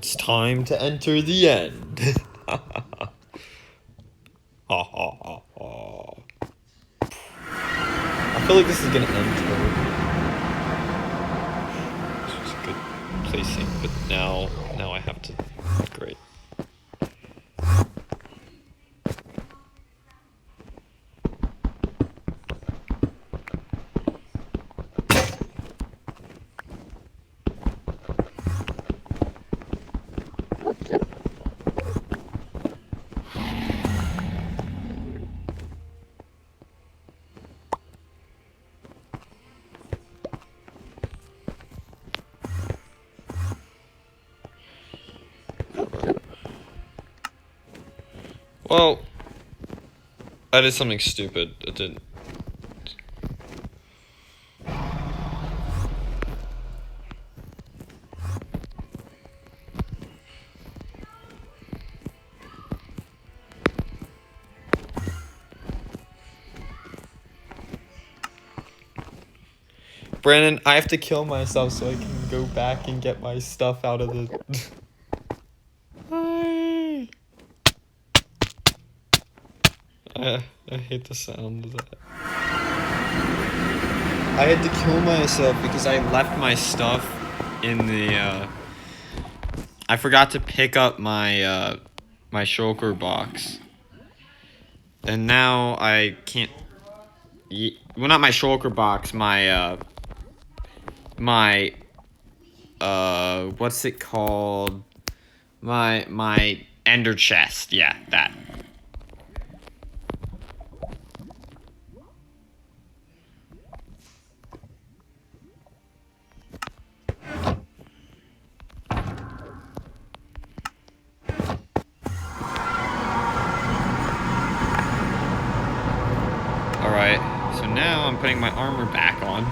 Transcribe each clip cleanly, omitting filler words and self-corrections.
It's time to enter the end. Ha ha ha ha. I feel like this is gonna end terribly. This was a good placing, but now I have to. Great. Well, I did something stupid. It didn't. Brandon, I have to kill myself so I can go back and get my stuff out of the... I hate the sound of that. I had to kill myself because I left my stuff in the, I forgot to pick up my, my shulker box. And now I can't... Well, not my shulker box, my, what's it called? My ender chest. Yeah, that. Alright, so now I'm putting my armor back on.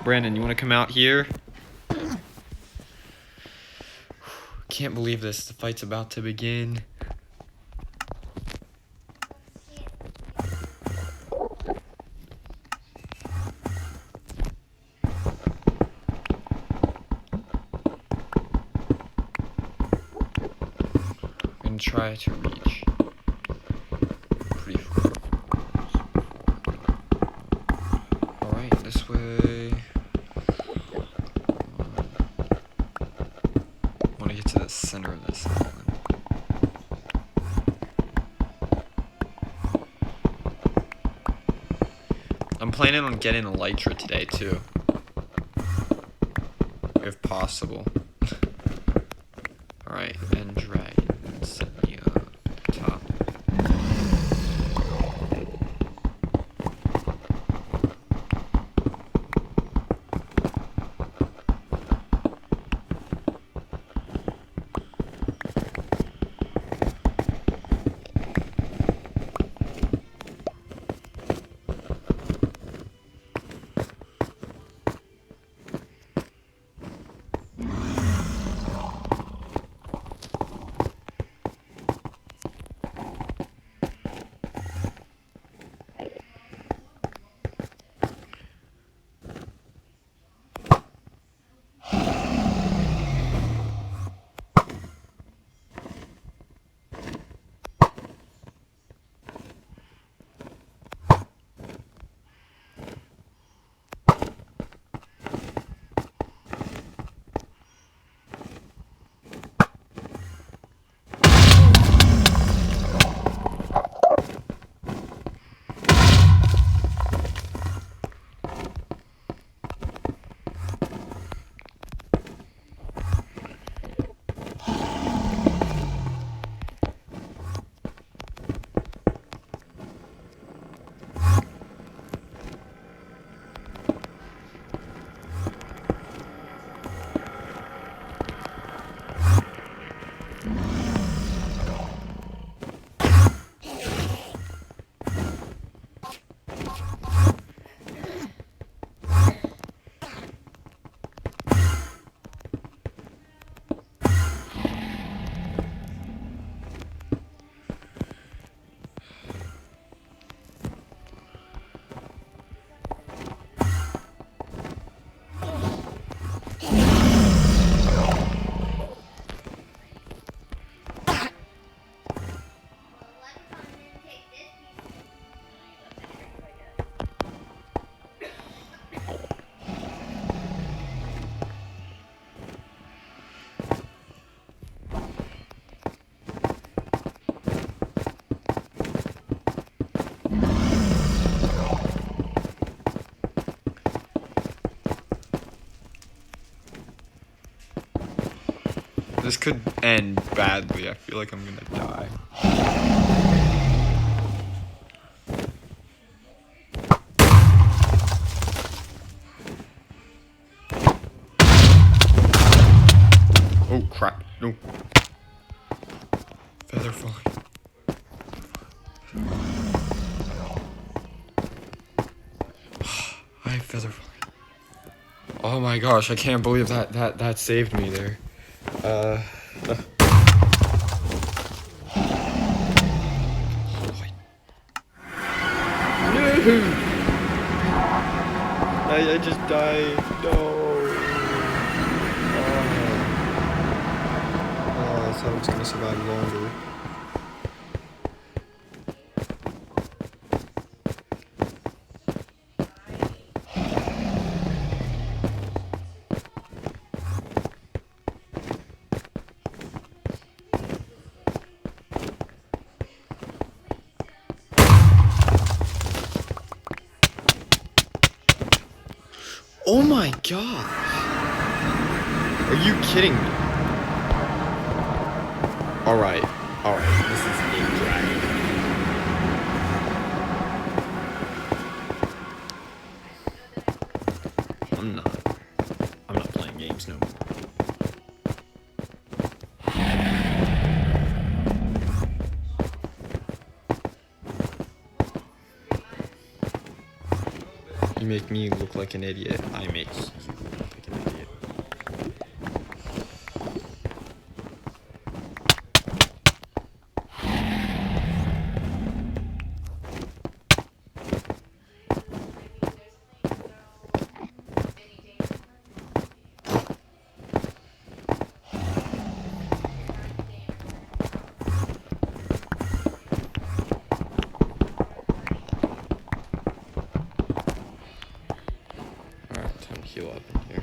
Brandon, you want to come out here? Can't believe this. The fight's about to begin. I'm gonna try to reach. Pretty far. Alright, this way. I want to get to the center of this island. I'm planning on getting a Elytra today too, if possible. Alright, and dragon, set me up top. This could end badly. I feel like I'm gonna die. Oh crap, no. Feather falling. I have feather falling. Oh my gosh, I can't believe that saved me there. I just died. No. Oh, I thought I was gonna survive longer. Oh my gosh! Are you kidding me? Alright, this is a dragon. I'm not playing games no more. You make me look like an idiot. I make you look like an idiot. Alright, time to heal up in here.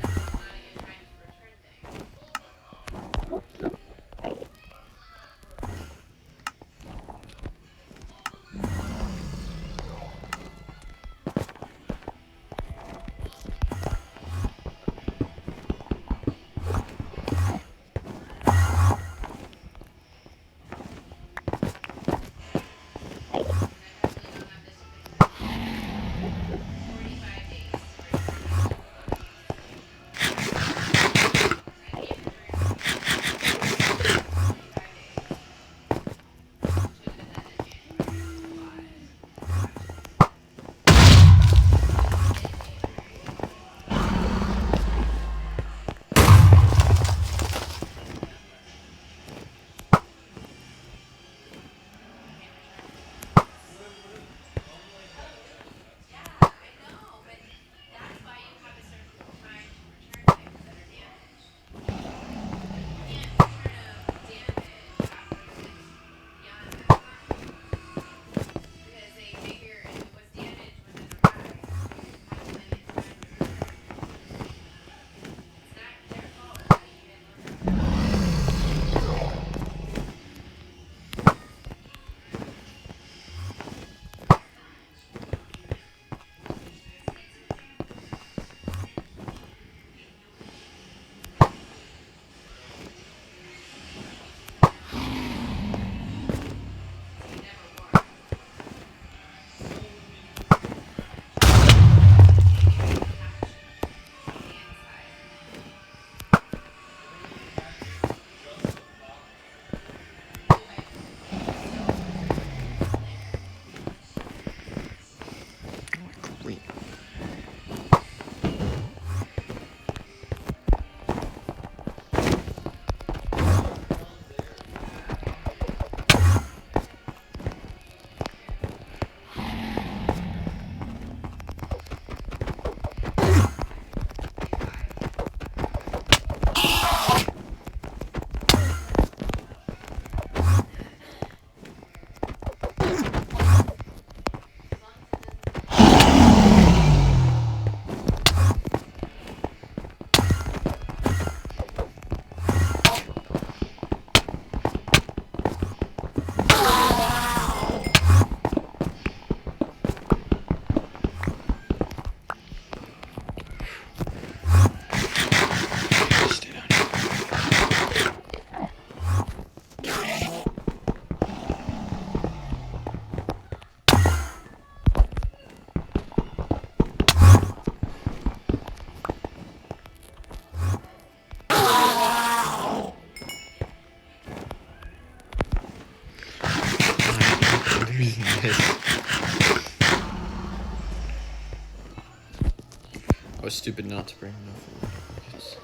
I was stupid not to bring enough blankets.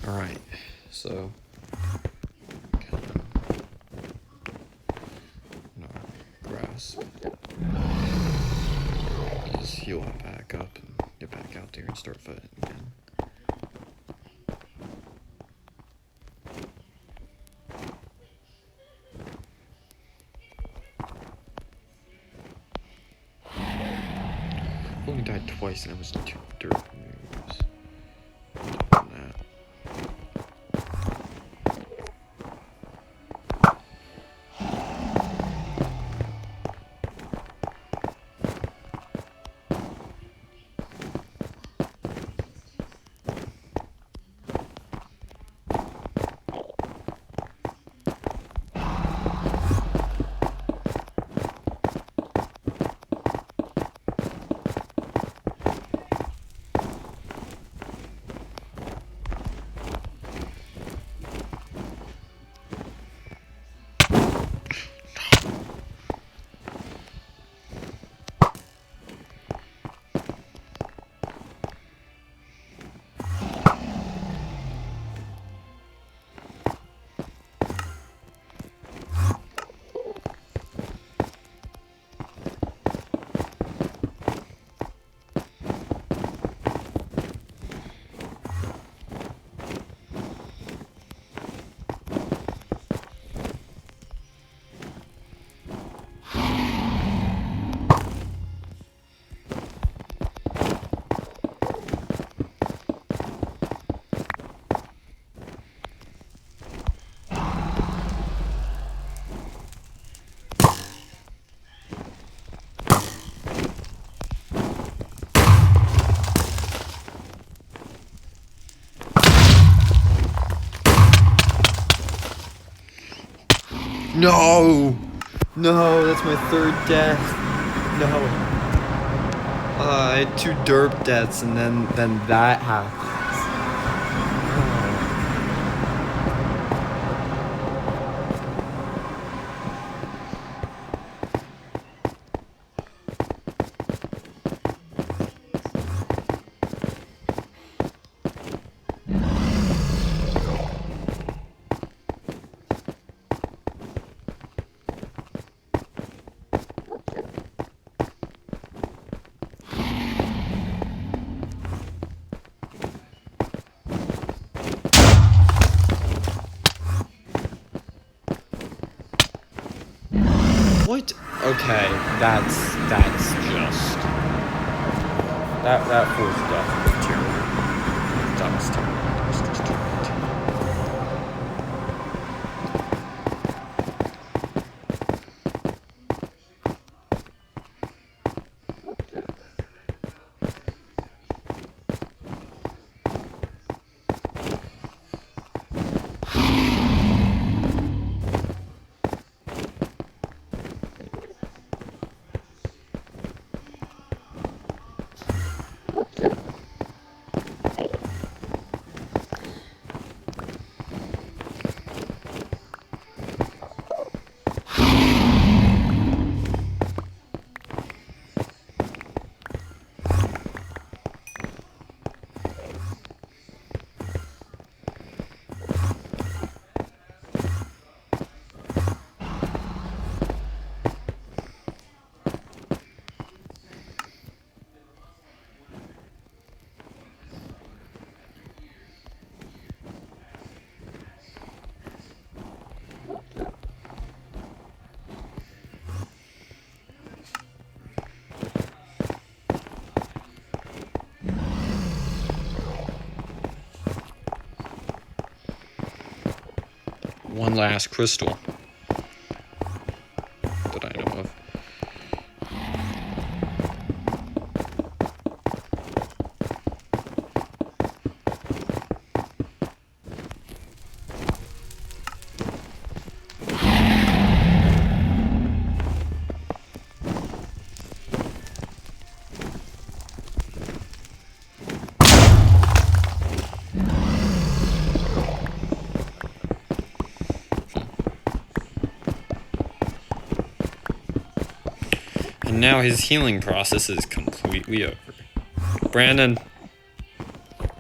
Alright, so no grass. Just heal him back up and get back out there and start fighting again. I only died twice and I was 2 dirt moves. On that. No! No, that's my third death. No. I had 2 derp deaths and then that happened. What? Okay, that's just that fourth death was terrible. That was terrible. That was just terrible. One last crystal that I know of. And now his healing process is completely over. Brandon,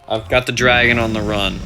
I've got the dragon on the run.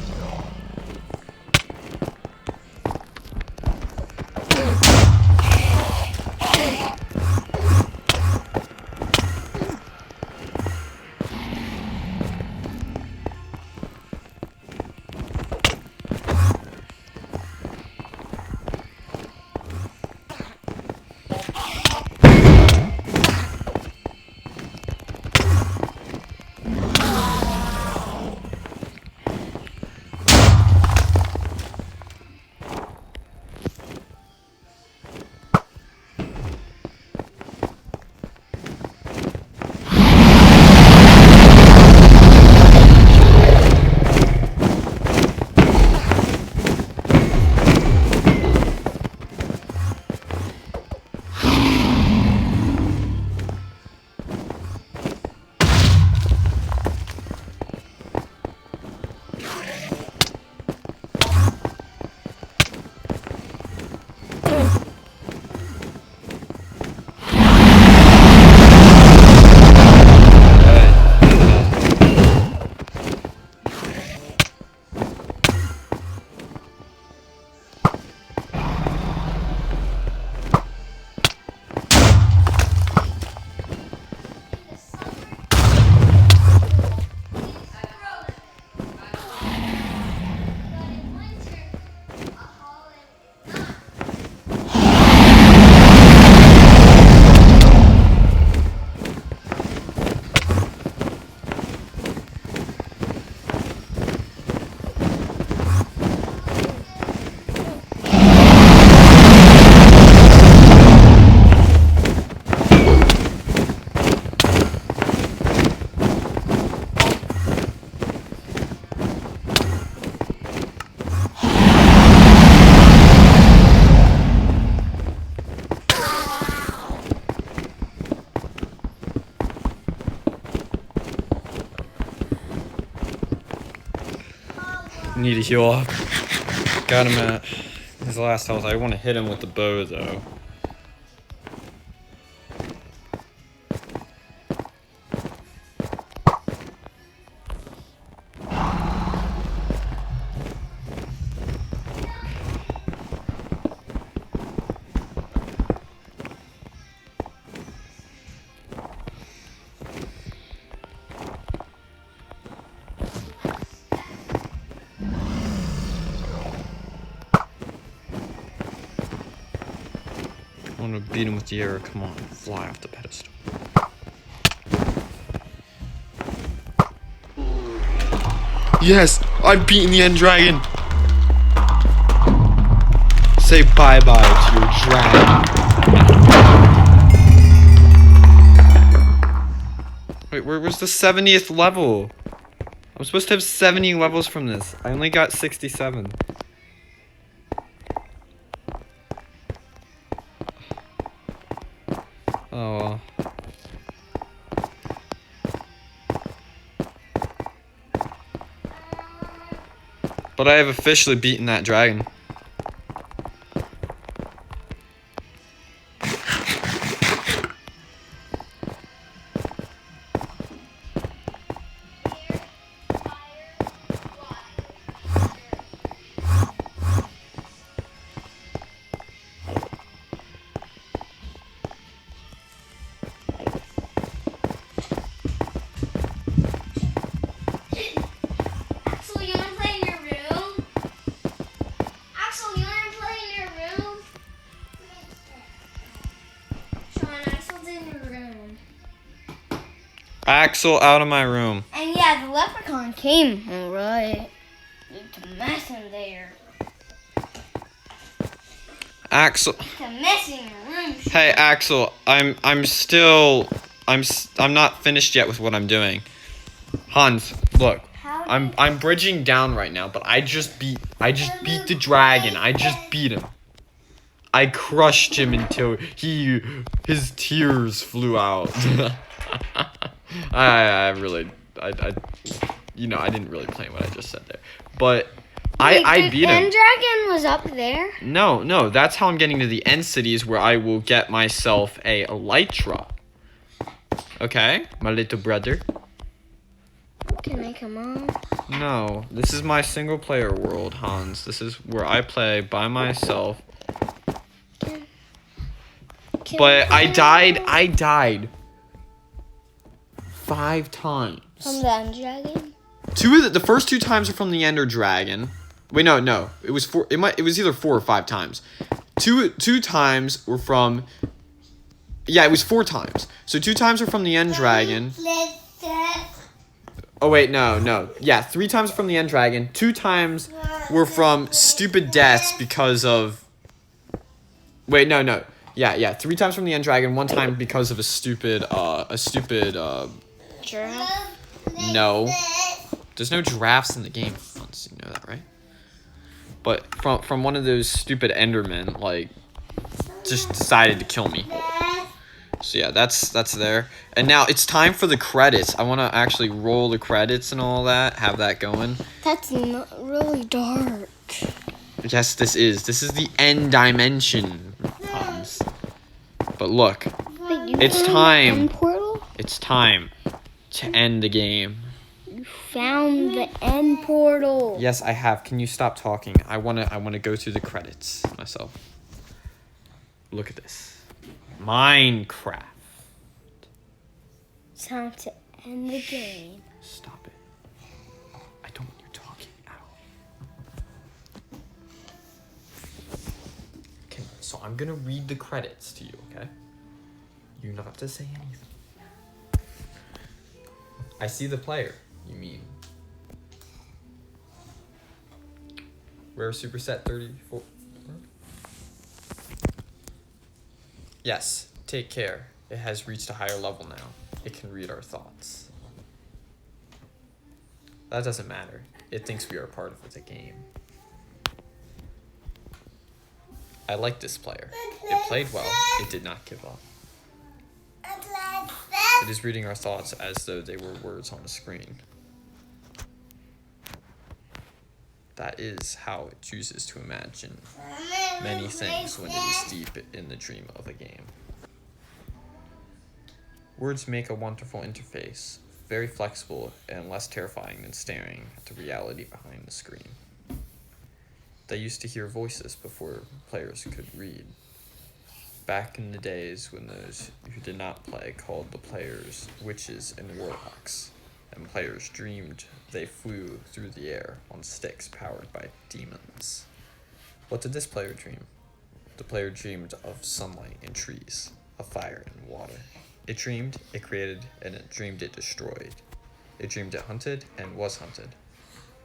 Need to heal up. Got him at his last health. I want to hit him with the bow though. I want to beat him with the arrow. Come on, fly off the pedestal. Yes, I've beaten the end dragon. Say bye-bye to your dragon. Wait, where was the 70th level? I'm supposed to have 70 levels from this. I only got 67. Oh well. But I have officially beaten that dragon. Axel, out of my room. And yeah, the leprechaun came, alright. To mess in there. Axel. To mess in your room. Hey, Axel, I'm not finished yet with what I'm doing. Hans, look. I'm bridging down right now, but I just beat the dragon. I just beat him. I crushed him until his tears flew out. I didn't really plan what I just said there, but I beat him. The end dragon was up there. No, that's how I'm getting to the end cities where I will get myself a elytra. Okay, my little brother. Can I come on? No, this is my single player world, Hans. This is where I play by myself. But I died 5 times. From the end dragon? The first 2 times are from the Ender Dragon. Wait, no. It was 4. It was either 4 or 5 times. Two times were from. Yeah, it was 4 times. So 2 times are from the End Dragon. Oh wait, no. Yeah, 3 times from the End Dragon. 2 times were from stupid deaths because of. Wait, no. Yeah. 3 times from the End Dragon. 1 time because of a stupid. Giraffe? No. There's no giraffes in the game. You know that, right? But from one of those stupid Endermen, like, just decided to kill me. So yeah, that's there. And now it's time for the credits. I want to actually roll the credits and all that. Have that going. That's not really dark. Yes, this is. This is the end dimension. But look, Wait, it's time. End portal? It's time to end the game. You found the end portal. Yes, I have. Can you stop talking? I wanna go through the credits myself. Look at this. Minecraft. It's time to end the game. Stop it. I don't want you talking at all. Okay, so I'm gonna read the credits to you, okay? You don't have to say anything. I see the player, you mean. Rare Superset 34. Yes, take care. It has reached a higher level now. It can read our thoughts. That doesn't matter. It thinks we are part of the game. I like this player. It played well. It did not give up. It is reading our thoughts as though they were words on a screen. That is how it chooses to imagine many things when it is deep in the dream of a game. Words make a wonderful interface, very flexible and less terrifying than staring at the reality behind the screen. They used to hear voices before players could read. Back in the days when those who did not play called the players witches and warlocks, and players dreamed they flew through the air on sticks powered by demons. What did this player dream? The player dreamed of sunlight and trees, of fire and water. It dreamed, it created, and it dreamed it destroyed. It dreamed it hunted and was hunted.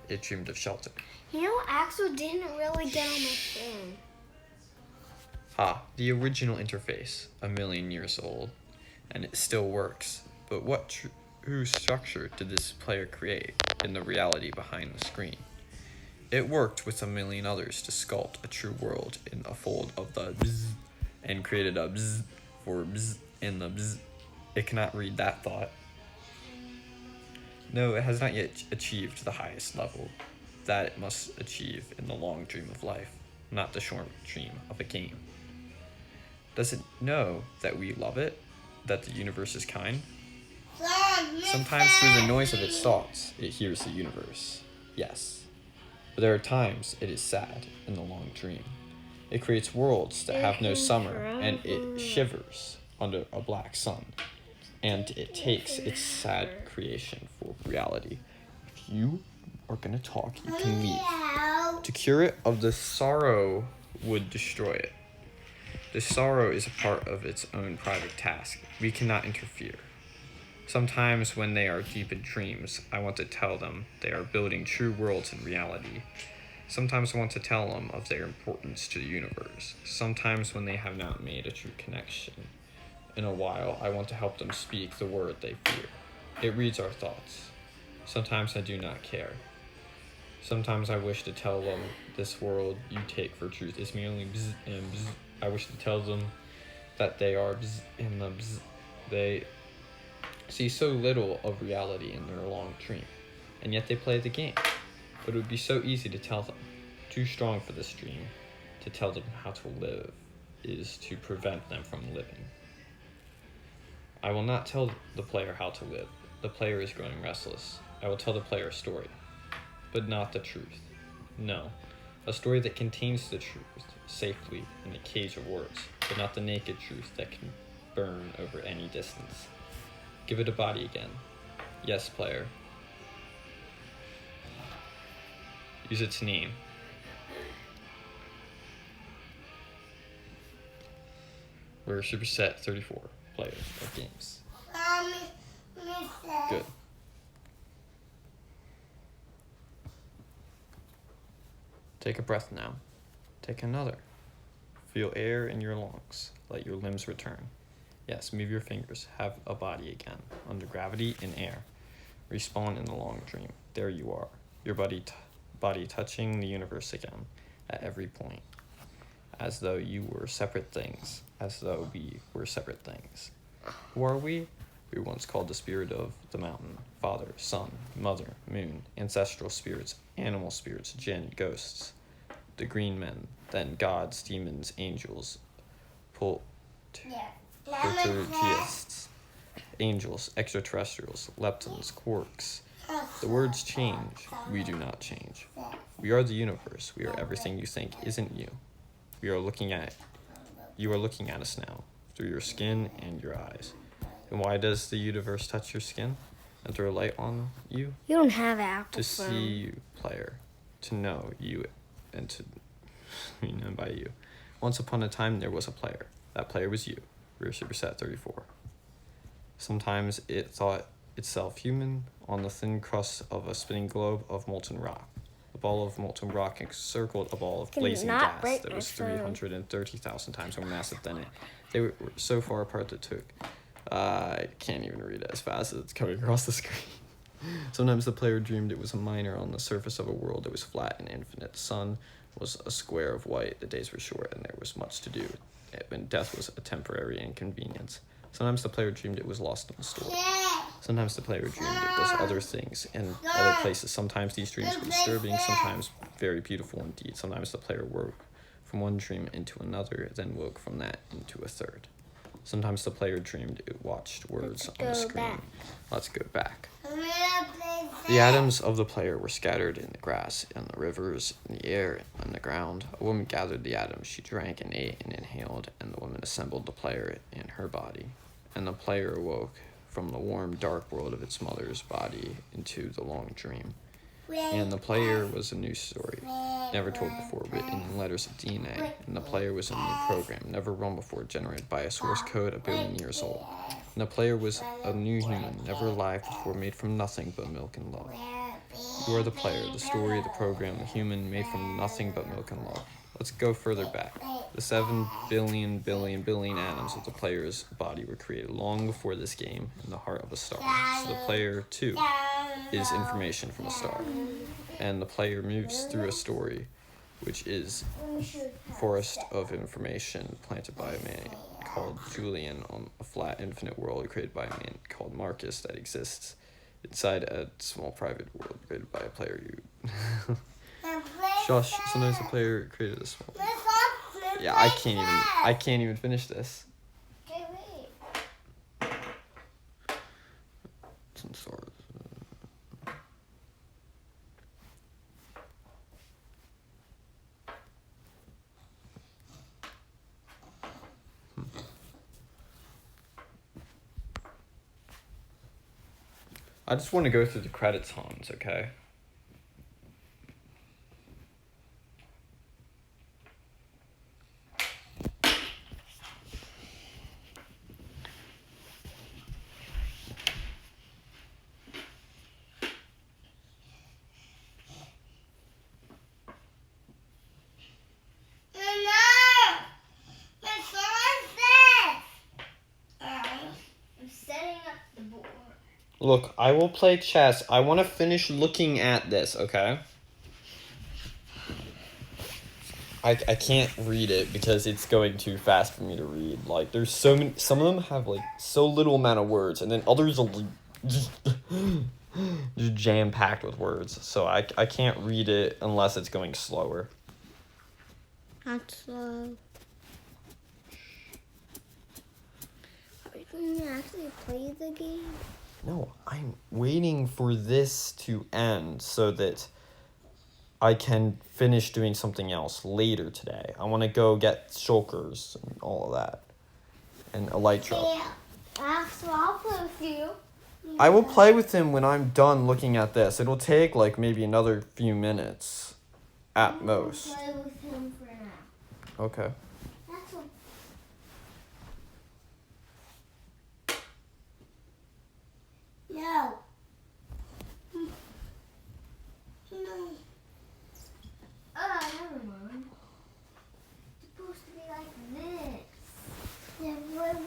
It dreamed of shelter. You know, Axel didn't really get on my phone. The original interface, 1,000,000 years old, and it still works. But what true structure did this player create in the reality behind the screen? It worked with 1,000,000 others to sculpt a true world in a fold of the bzz, and created a bzz for bzz in the bzz. It cannot read that thought. No, it has not yet achieved the highest level that it must achieve in the long dream of life, not the short dream of a game. Does it know that we love it, that the universe is kind? Sometimes through the noise of its thoughts, it hears the universe. Yes. But there are times it is sad in the long dream. It creates worlds that have no summer, and it shivers under a black sun. And it takes its sad creation for reality. If you are gonna talk, you can leave. To cure it of the sorrow would destroy it. The sorrow is a part of its own private task. We cannot interfere. Sometimes when they are deep in dreams, I want to tell them they are building true worlds in reality. Sometimes I want to tell them of their importance to the universe. Sometimes when they have not made a true connection in a while, I want to help them speak the word they fear. It reads our thoughts. Sometimes I do not care. Sometimes I wish to tell them this world you take for truth is merely bzz and bzz. I wish to tell them that they are bzz and the bzz. They see so little of reality in their long dream, and yet they play the game. But it would be so easy to tell them. Too strong for this dream. To tell them how to live is to prevent them from living. I will not tell the player how to live. The player is growing restless. I will tell the player a story, but not the truth. No, a story that contains the truth safely in a cage of words, but not the naked truth that can burn over any distance. Give it a body again. Yes, player. Use its name. We're Superset 34 player of games. Good. Take a breath now. Take another. Feel air in your lungs. Let your limbs return. Yes, move your fingers. Have a body again. Under gravity in air. Respawn in the long dream. There you are. Your body touching the universe again. At every point. As though you were separate things. As though we were separate things. Who are we? We were once called the spirit of the mountain. Father, sun, mother, moon. Ancestral spirits. Animal spirits. Jinn, ghosts. The green men. Then gods, demons, angels. Poltergeists. Angels, extraterrestrials, leptons, quarks. The words change. We do not change. We are the universe. We are everything you think isn't you. You are looking at us now, through your skin and your eyes. And why does the universe touch your skin and throw light on you? You don't have Apple To see you, player. To know you and to be known by you. Once upon a time, there was a player. That player was you. We were Superset 34. Sometimes it thought itself human on the thin crust of a spinning globe of molten rock. The ball of molten rock encircled a ball of blazing gas that was 330,000 times more massive than it. They were so far apart that it took. I can't even read it as fast as it's coming across the screen. Sometimes the player dreamed it was a miner on the surface of a world that was flat and infinite. The sun was a square of white. The days were short and there was much to do. And death was a temporary inconvenience. Sometimes the player dreamed it was lost in a story. Sometimes the player dreamed it was other things in other places. Sometimes these dreams were disturbing, sometimes very beautiful indeed. Sometimes the player woke from one dream into another, then woke from that into a third. Sometimes the player dreamed it watched words on the screen. Let's go back. The atoms of the player were scattered in the grass, in the rivers, in the air, on the ground. A woman gathered the atoms. She drank and ate and inhaled, and the woman assembled the player in her body. And the player awoke from the warm, dark world of its mother's body into the long dream. And the player was a new story, never told before, written in letters of DNA. And the player was a new program, never run before, generated by a source code 1 billion years old. And the player was a new human, never alive before, made from nothing but milk and love. You are the player, the story, the program, the human, made from nothing but milk and love. Let's go further back. The 7 billion atoms of the player's body were created long before this game in the heart of a star. So the player, too, is information from a star. And the player moves through a story, which is forest of information planted by a man called Julian on a flat infinite world created by a man called Marcus that exists inside a small private world created by a player you... Shush, sometimes the player created a small... Yeah, I can't even finish this. Okay, wait. Some sort of... I just want to go through the credits, Hans, okay? Look, I will play chess. I want to finish looking at this, okay? I can't read it because it's going too fast for me to read. Like, there's so many... Some of them have, like, so little amount of words, and then others are just jam-packed with words. So I can't read it unless it's going slower. Not slow. Are you going to actually play the game? No, I'm waiting for this to end so that I can finish doing something else later today. I want to go get shulkers and all of that. And Elytra. Yeah, so I'll play with you. I will play with him when I'm done looking at this. It'll take like maybe another few minutes at most. Play with him for now. Okay. That's what... No. No. Oh, never mind. It's supposed to be like this.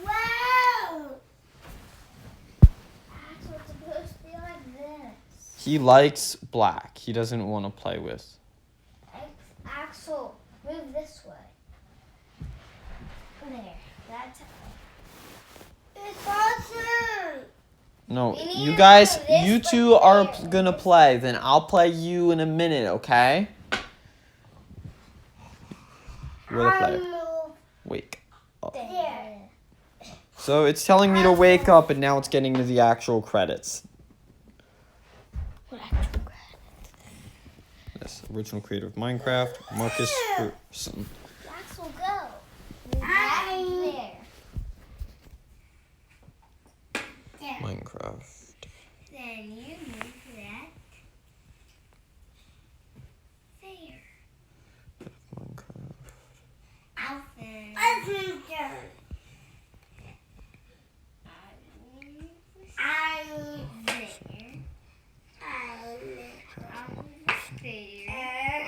Wow. That's what's supposed to be like this. He likes black. He doesn't want to play with. Axel, move this way. There. That's... It's awesome. No, We need you to guys, go this you two way are there. gonna play. Then I'll play you in a minute, okay? You're the player. Move Wake up. there. So it's telling me to wake up, and now it's getting to the actual credits. Yes, original creator of Minecraft, Marcus Person. Axel, go. Move that there. Minecraft. Then you move that there. Minecraft. I'll finish. I move there. I move there.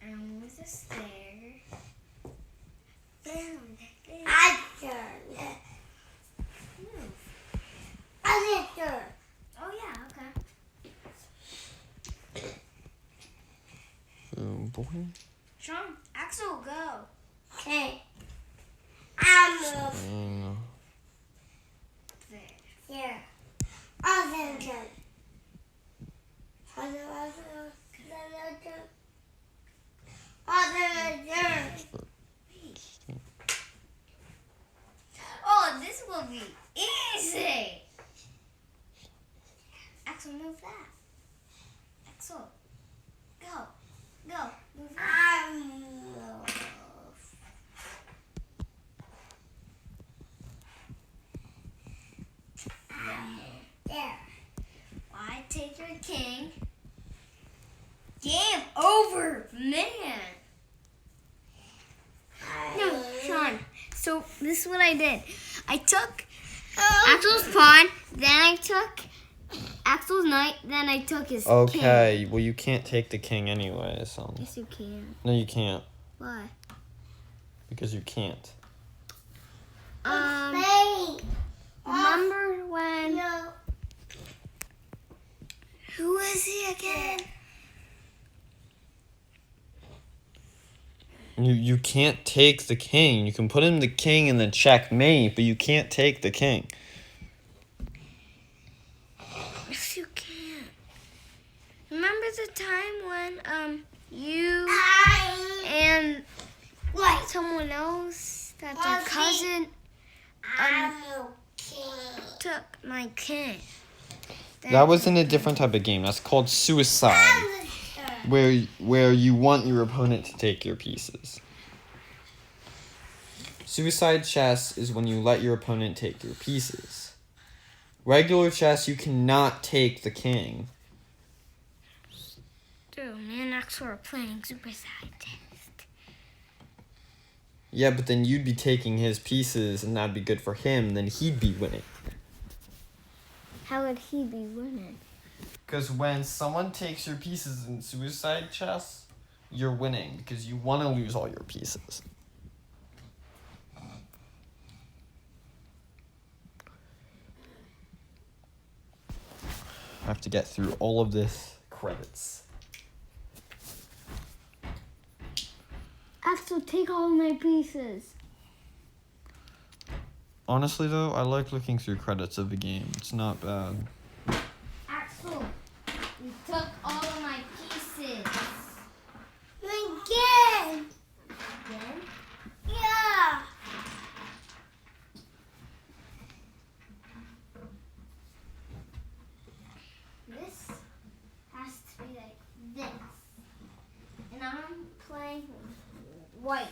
I move the stairs. I turn. Move. I turn. Oh yeah, okay. Boy. Sean, Axel, go. Okay. I move Mm. there. there. Awesome. Oh, this will be easy. Axel, move that. Axel, go, move that. There. I take your king. Game over, man. No, Sean. So this is what I did. I took Axel's pawn, then I took Axel's knight, then I took his king. Okay, well you can't take the king anyway, so. Yes, you can. No, you can't. Why? Because you can't. Remember when? Who is he again? You can't take the king. You can put him the king and then checkmate, but you can't take the king. Yes, you can. Remember the time when you and someone else, that's a cousin, took my king. That was in a different type of game. That's called suicide, where you want your opponent to take your pieces. Suicide chess is when you let your opponent take your pieces. Regular chess, you cannot take the king. Dude, me and Axel are playing suicide chess. Yeah, but then you'd be taking his pieces, and that'd be good for him, then he'd be winning. How would he be winning? Because when someone takes your pieces in suicide chess, you're winning, because you want to lose all your pieces. I have to get through all of this credits. Axel, take all my pieces. Honestly, though, I like looking through credits of the game. It's not bad. Axel, you took all of my pieces. Again? Again? Yeah. This has to be like this. And I'm playing white.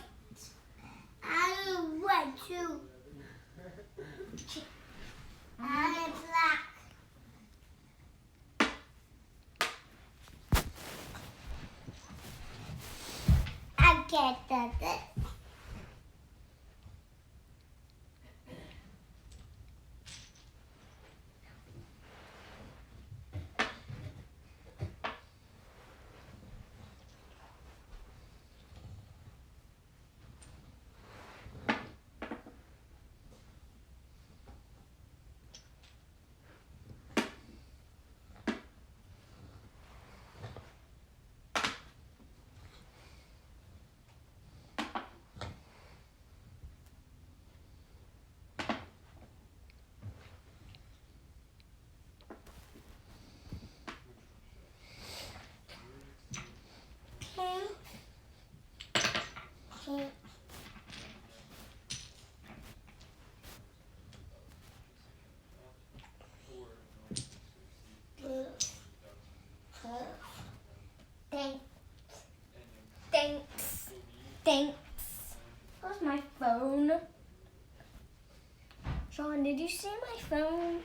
I'm white too. I'm black. I get that. Thanks. Where's my phone? Sean, did you see my phone?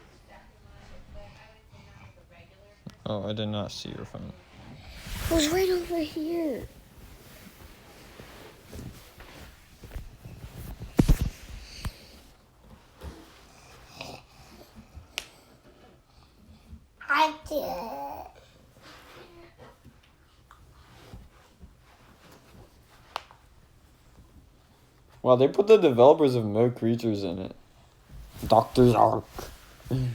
Oh, I did not see your phone. It was right over here. I did. Wow, they put the developers of Mo Creatures in it. Dr. Zark. I'm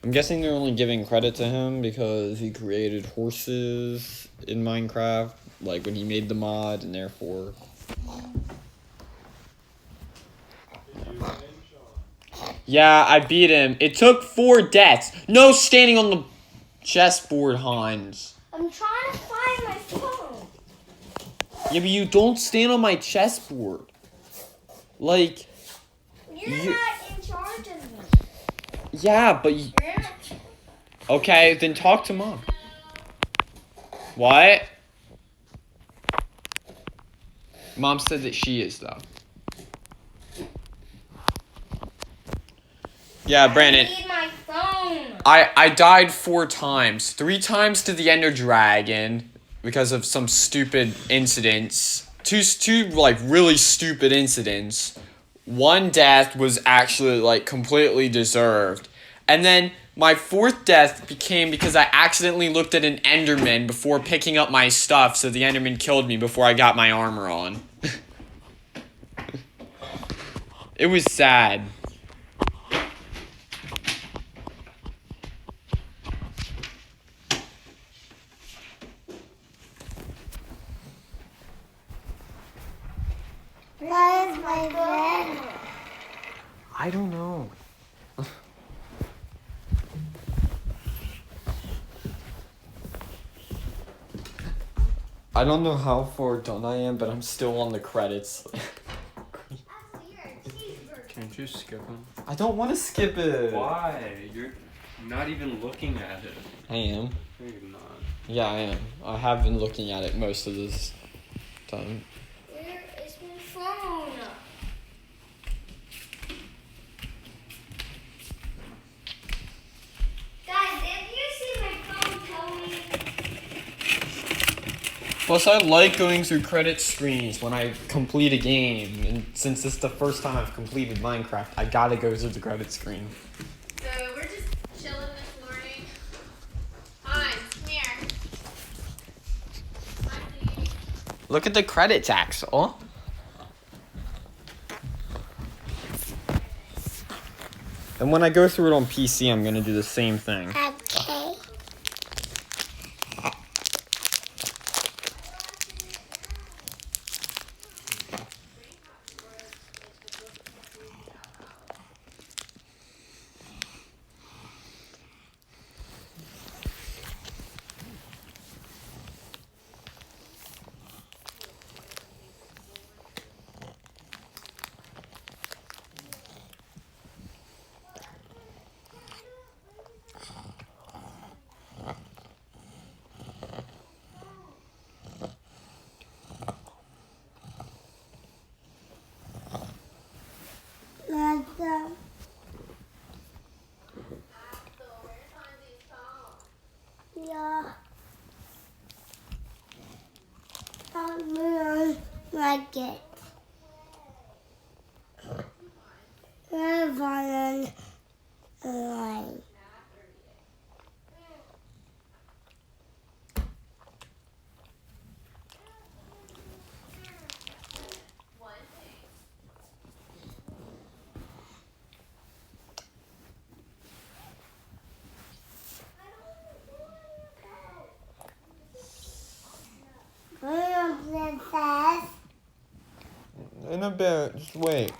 guessing they're only giving credit to him because he created horses in Minecraft, like when he made the mod, and therefore Yeah, I beat him. It took 4 deaths. No standing on the chessboard, Hans. I'm trying to find my phone. Yeah, but you don't stand on my chessboard. Like, You're not in charge of me. yeah, but You're not. okay, then talk to Mom. What? Mom said that she is, though. Yeah, Brandon. I need my phone. I died 4 times. 3 times to the Ender Dragon because of some stupid incidents. Two like really stupid incidents. 1 death was actually like completely deserved. And then my 4th death became because I accidentally looked at an Enderman before picking up my stuff, so the Enderman killed me before I got my armor on. It was sad. Where is my bed? I don't know. I don't know how far done I am, but I'm still on the credits. Can't you skip them? I don't want to skip it. Why? You're not even looking at it. I am. No, you're not. Yeah, I am. I have been looking at it most of this time. Where is my phone? Guys, if you see my phone, tell me. Plus, I like going through credit screens when I complete a game. And since this is the first time I've completed Minecraft, I gotta go through the credit screen. So we're just chilling this morning. Hans, come here. Hansie. Look at the credits, Axel. And when I go through it on PC, I'm gonna do the same thing. Okay. Yeah. I don't like it. I'm on a line. Princess. In a bit, just wait.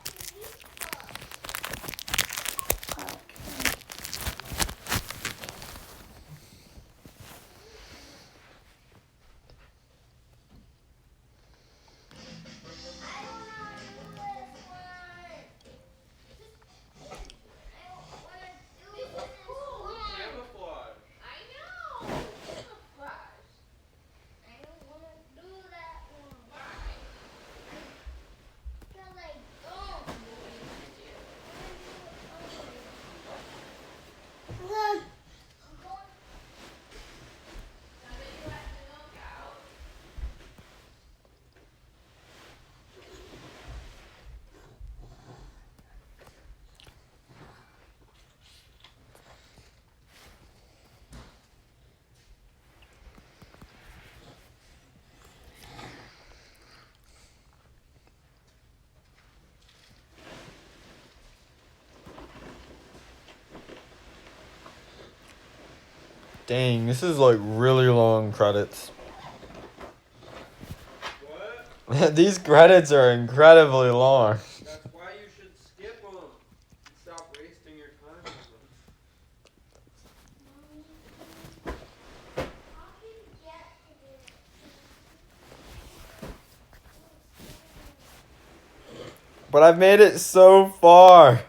Dang, this is like really long credits. What? These credits are incredibly long. That's why you should skip them. Stop wasting But I've made it so far.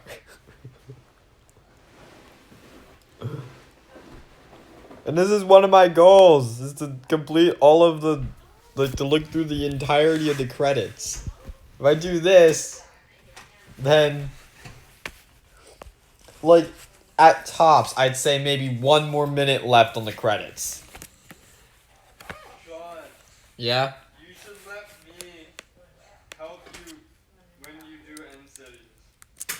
And this is one of my goals, is to complete all of the, like, to look through the entirety of the credits. If I do this, then, like, at tops, I'd say maybe 1 more minute left on the credits. Sean, Yeah? you should let me help you when you do end cities.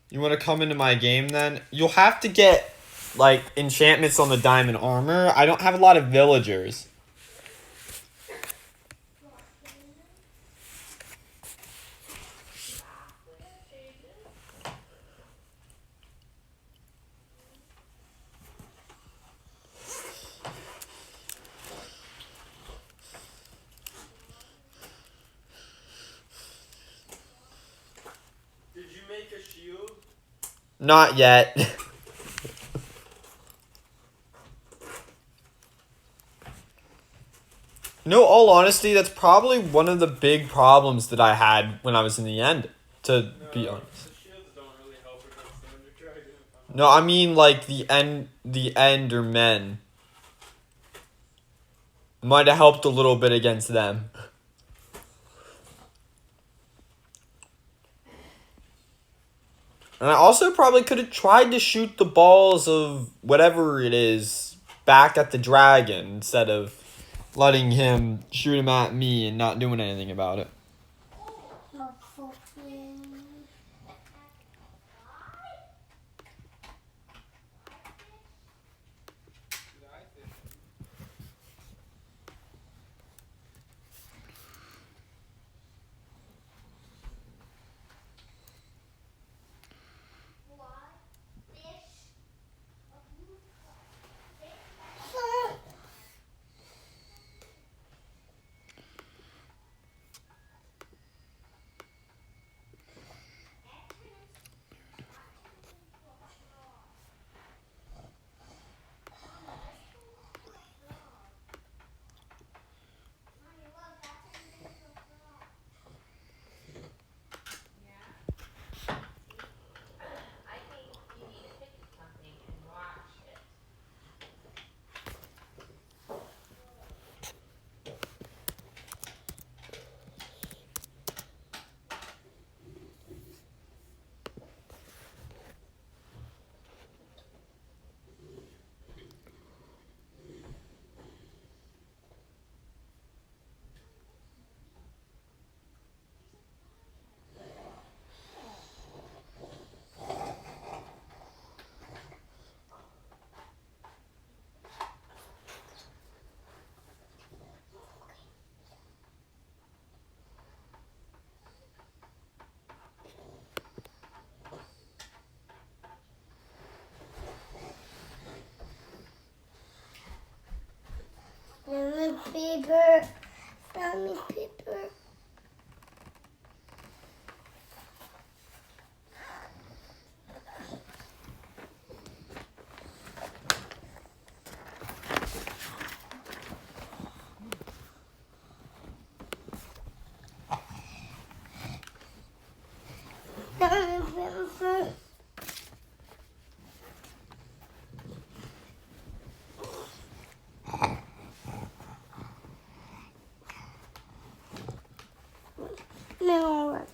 You want to come into my game then? You'll have to get, like, enchantments on the diamond armor. I don't have a lot of villagers. Did you make a shield? Not yet. No, all honesty, that's probably one of the big problems that I had when I was in the end, to be honest. The shields don't really help against the Ender Dragon. No, I mean like the Endermen. Might have helped a little bit against them. And I also probably could have tried to shoot the balls of whatever it is back at the dragon instead of letting him shoot him at me and not doing anything about it. I think you need to pick something and watch it. Paper. Found me paper. Found me paper. No.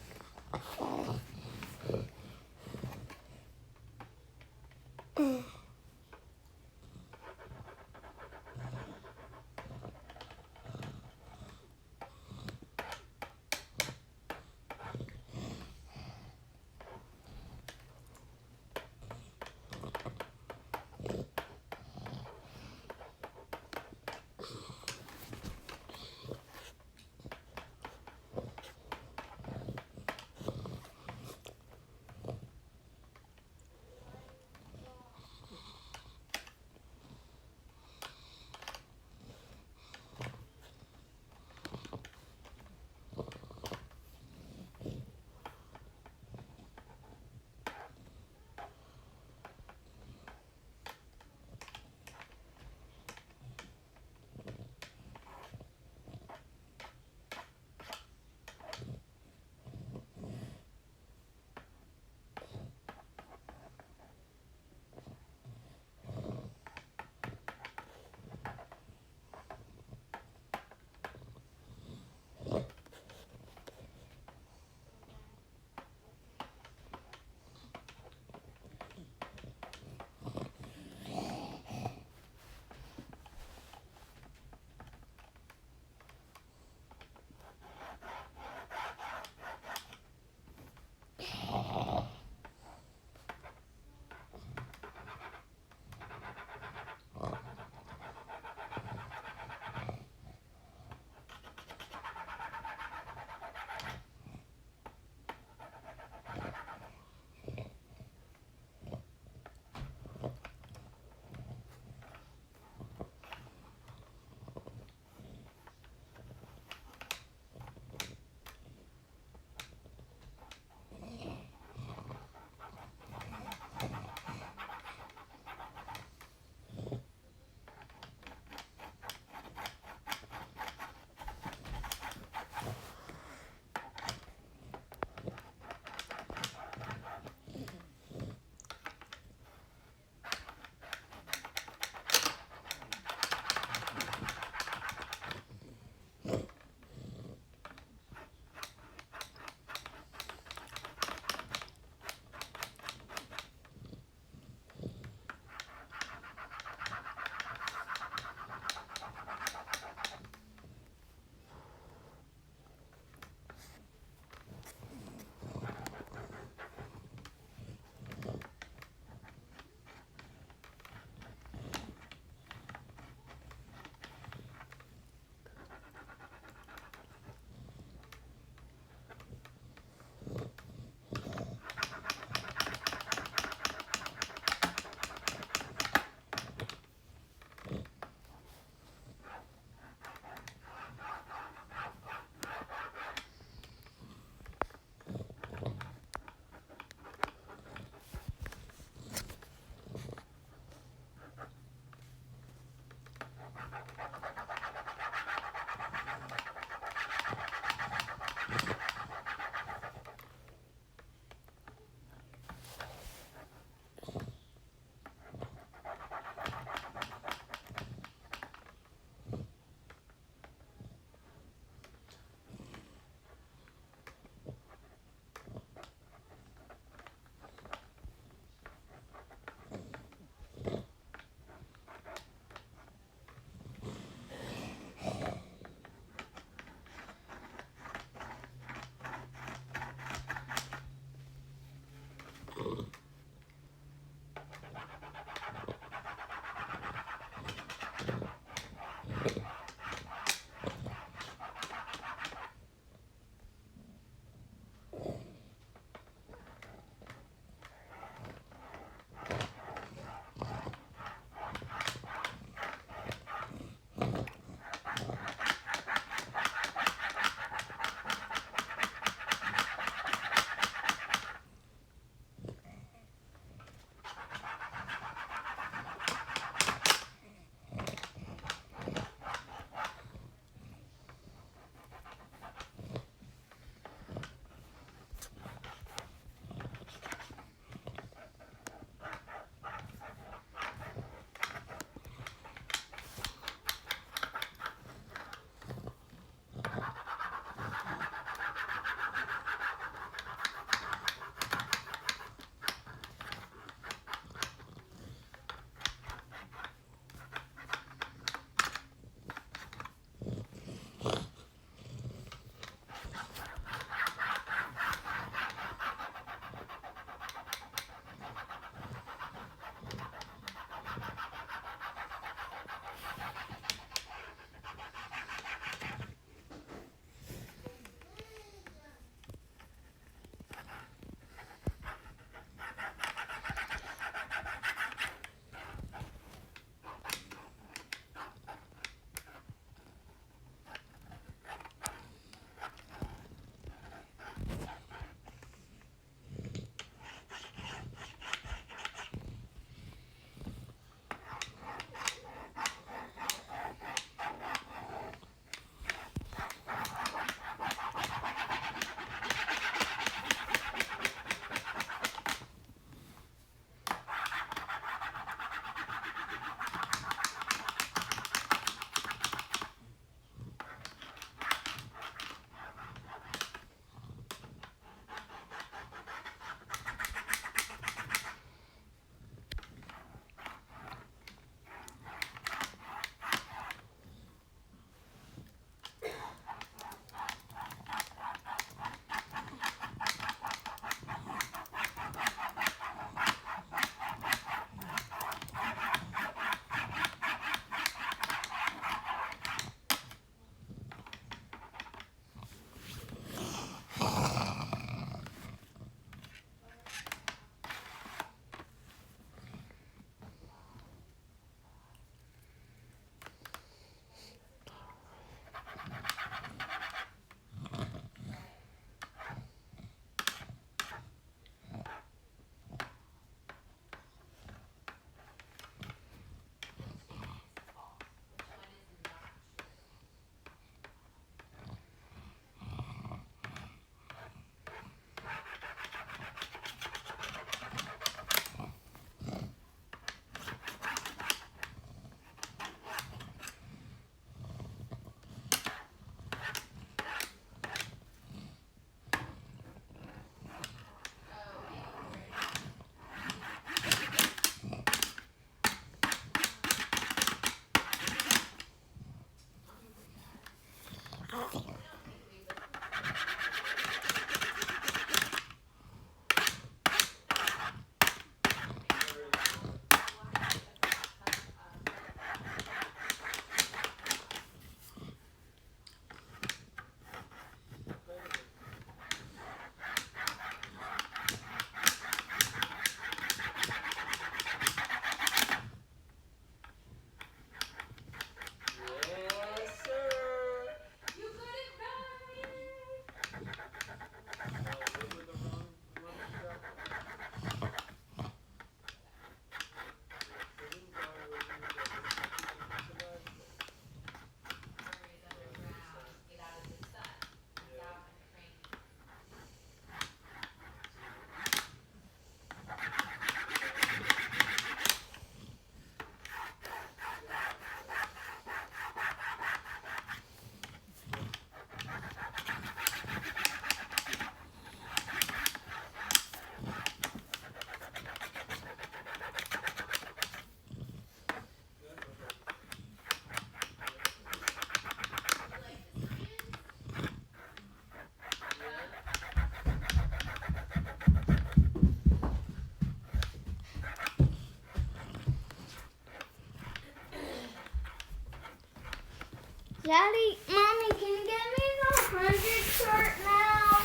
Daddy, Mommy, can you get me the 100 chart now?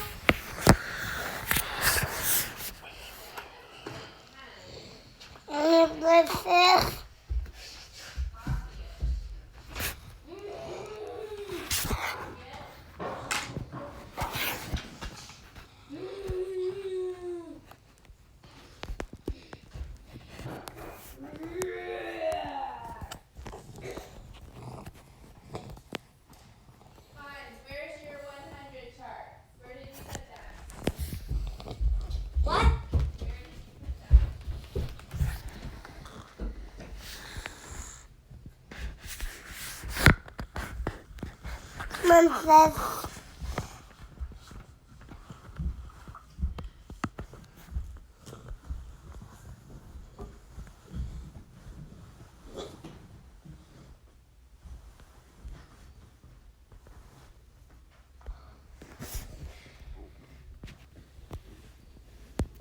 Hans, where's your 100 chart? Where did you put that? What? Where did you put that? Mom says.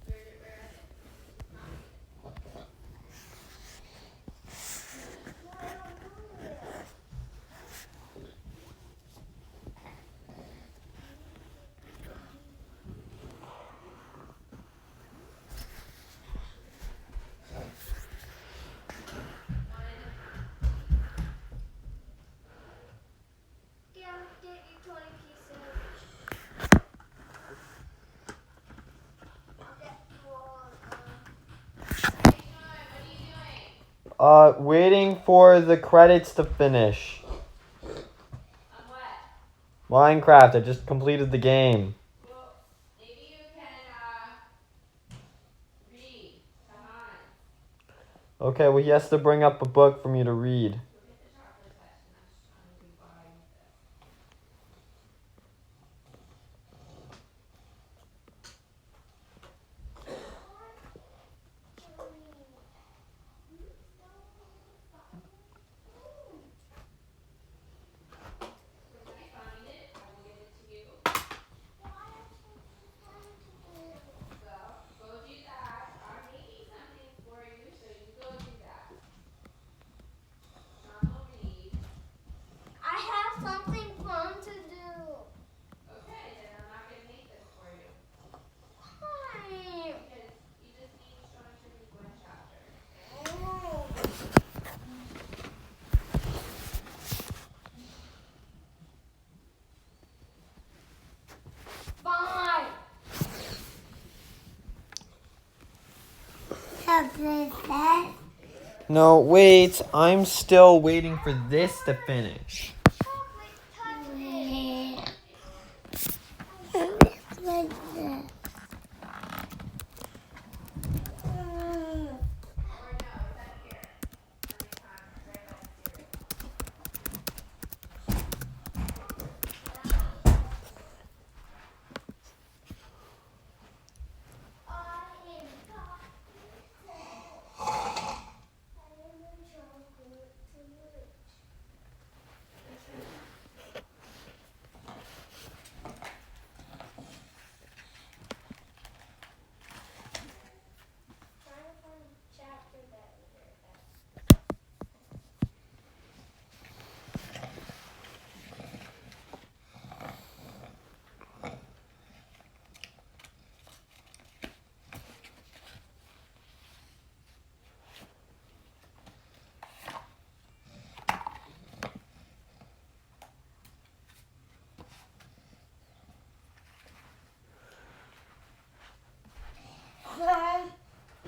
Where is it? Yeah, get you 20 pieces. I'll get you all. Hey, Sean, what are you doing? Waiting for the credits to finish. On what? Minecraft, I just completed the game. Well, maybe you can read to Hans. Okay, well, he has to bring up a book for me to read. Go get the chocolate touch and ask Sean to buy this. When I find it, I will give it to you. Well, go do that. I'm making something for you, so you go do that. Sean will read. I have something fun to do. Okay, then I'm not going to make this for you. Why? Because you just need Sean to read one chapter. Fine. Have this that? No, wait, I'm still waiting for this to finish. Or no, it's up here. On the counter, right by the cereal.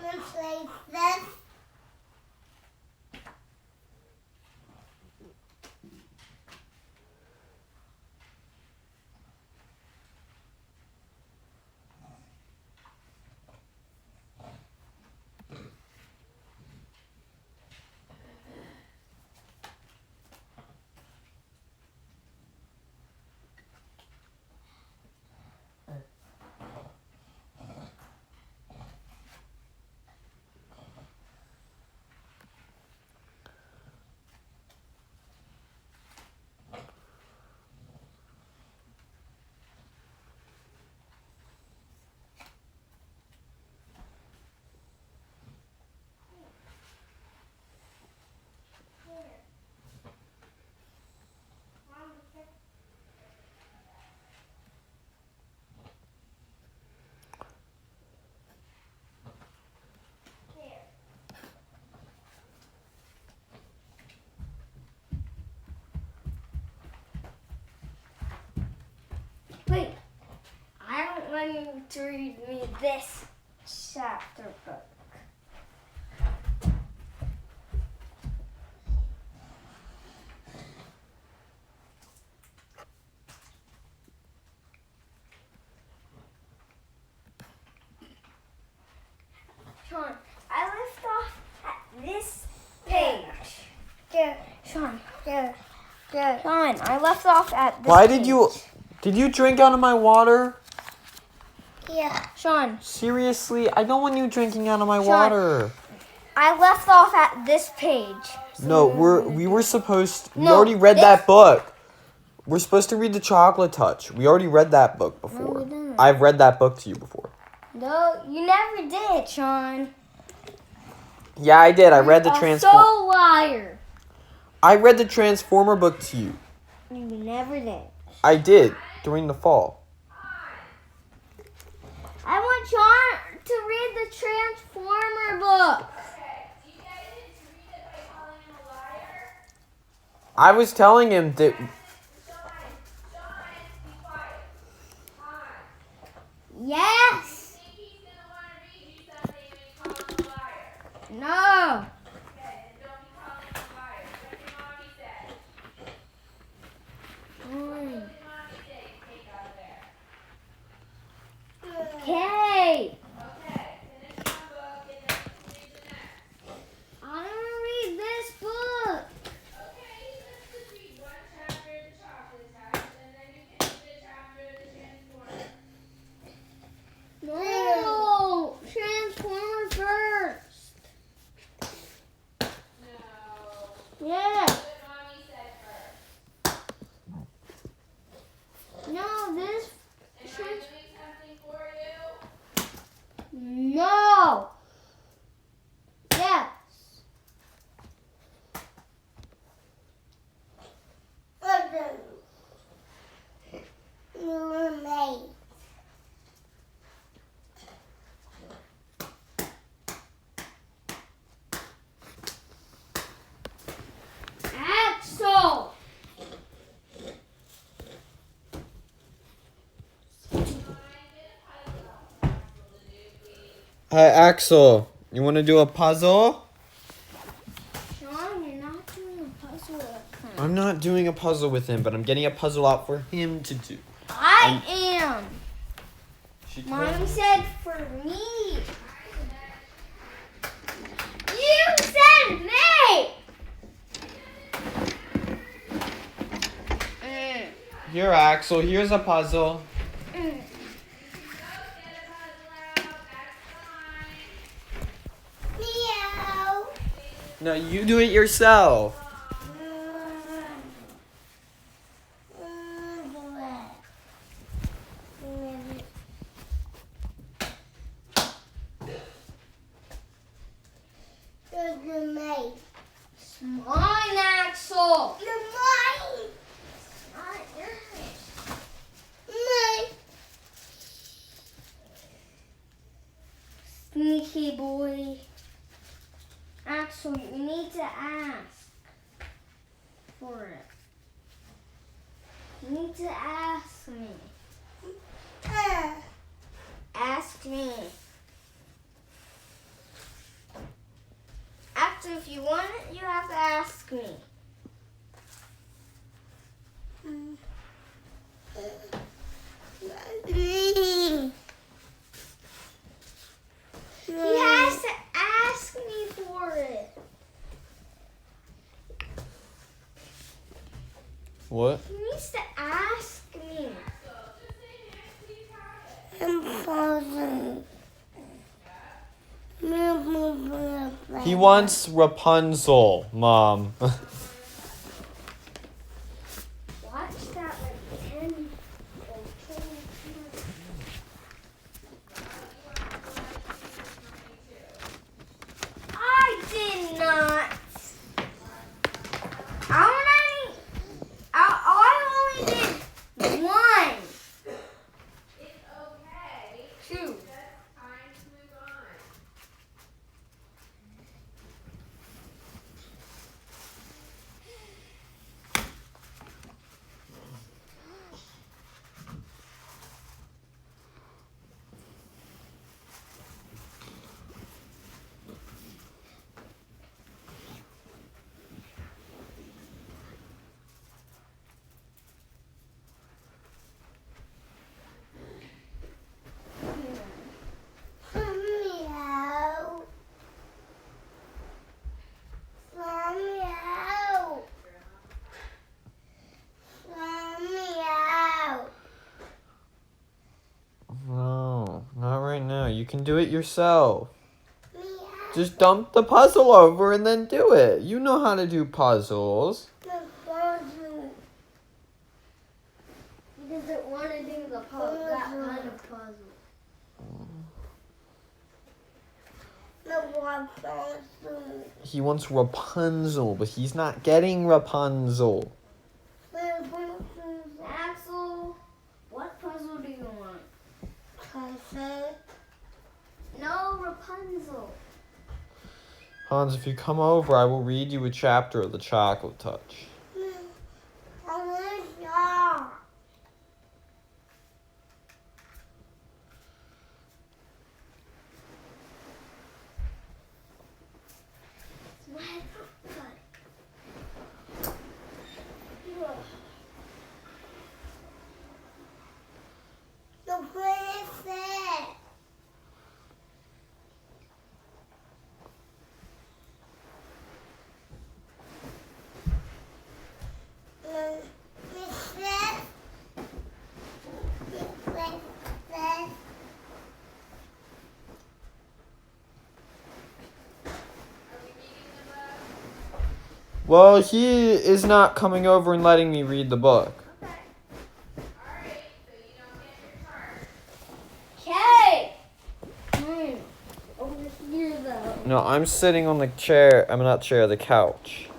Let's play this. want you to read me this chapter book. Sean, I left off at this page. Sean, Sean, I left off at this Why page. did you drink out of my water? Yeah. Sean, Seriously, I don't want you drinking out of my Sean. water. I left off at this page. No, we were supposed. We No, already read this- that book. We're supposed to read the Chocolate Touch. We already read that book before. we didn't. I've read that book to you before. No, you never did, Sean. Yeah, I did. I read the So liar. I read the Transformer book to you. You never did. I did during the fall. I want Sean to read the Transformer book. Okay. Do you guys need to read it by calling him a liar? I was telling him that. Sean, be quiet. Fine. Yes. Think he's gonna want to read you something when you call him a liar? No. Okay, then don't be calling him a liar. What did mommy say? What did mommy say to take out of there? Okay. Okay, finish one book and then read the next. I want to read this book. Okay, let's just read one chapter of the Chocolate Touch and then you can read a chapter of the Transformer. No. Transformer first. No. Yeah. What mommy said first. No, this. Am I doing something for you? No. Yes. Axel. Hi, Axel. You want to do a puzzle? Sean, you're not doing a puzzle with him. I'm not doing a puzzle with him, but I'm getting a puzzle out for him to do. I am. She Mom said for me. You said me. Here, Axel. Here's a puzzle. Meow. No, you do it yourself. Mine, Axel. Mine. Not yours. Mine. Sneaky boy. Axel, you need to ask for it. You need to ask me. Ask me. After, if you want it, you have to ask me. He has to ask me for it. What? He needs to ask me. He wants Rapunzel, Mom. Watch that like 10 or 20 times. I did not. I only did one. It's okay. Two. Just time to move on. No, you can do it yourself. Just dump the puzzle over and then do it. You know how to do puzzles. He doesn't want to do that kind of puzzle. He wants Rapunzel, but he's not getting Rapunzel. Axel, what puzzle do you want? No, Rapunzel. Hans, if you come over, I will read you a chapter of the Chocolate Touch. Well, he is not coming over and letting me read the book. Okay. Alright, so you don't get your card. Okay. Over here, though. No, I'm sitting on the chair. I'm not chair, the couch.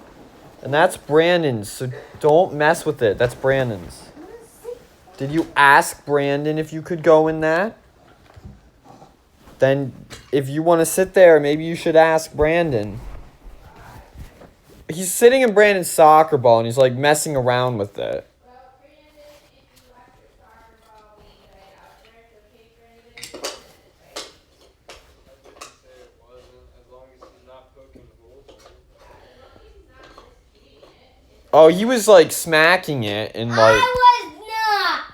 And that's Brandon's, so don't mess with it. That's Brandon's. Did you ask Brandon if you could go in that? Then, if you want to sit there, maybe you should ask Brandon. He's sitting in Brandon's soccer ball and he's like messing around with it. Well, Brandon, if you left your soccer ball being laid out there, it's okay, Brandon. I didn't say it wasn't, as long as he's not poking holes in it. As long as he's not just hitting it, it's Oh, he was like smacking it and like... I was not.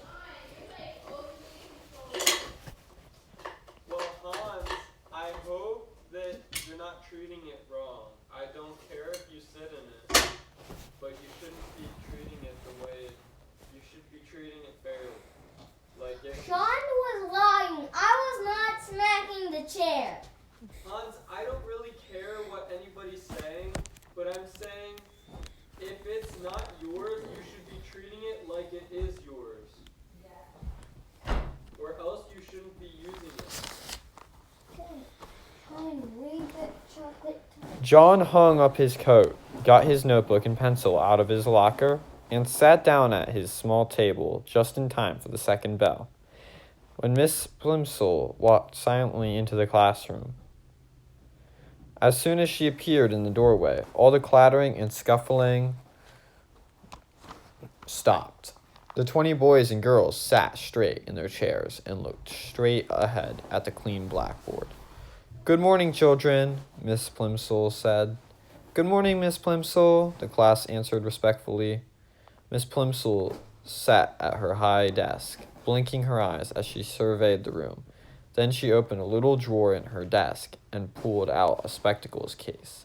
fine. You're like overly controlling. Well, Hans, I hope that you're not treating it wrong. I don't care if you sit in it, but you shouldn't be treating it the way you should be treating it fairly. Like if Sean was lying. I was not smacking the chair. Hans, I don't really care what anybody's saying, but I'm saying if it's not yours, you should be treating it like it is yours. Or else you shouldn't be using it. Sean, read the chocolate. John hung up his coat, got his notebook and pencil out of his locker, and sat down at his small table just in time for the second bell. When Miss Plimsoll walked silently into the classroom. As soon as she appeared in the doorway, all the clattering and scuffling stopped. The 20 boys and girls sat straight in their chairs and looked straight ahead at the clean blackboard. "Good morning, children," Miss Plimsoll said. "Good morning, Miss Plimsoll," the class answered respectfully. Miss Plimsoll sat at her high desk, blinking her eyes as she surveyed the room. Then she opened a little drawer in her desk and pulled out a spectacles case,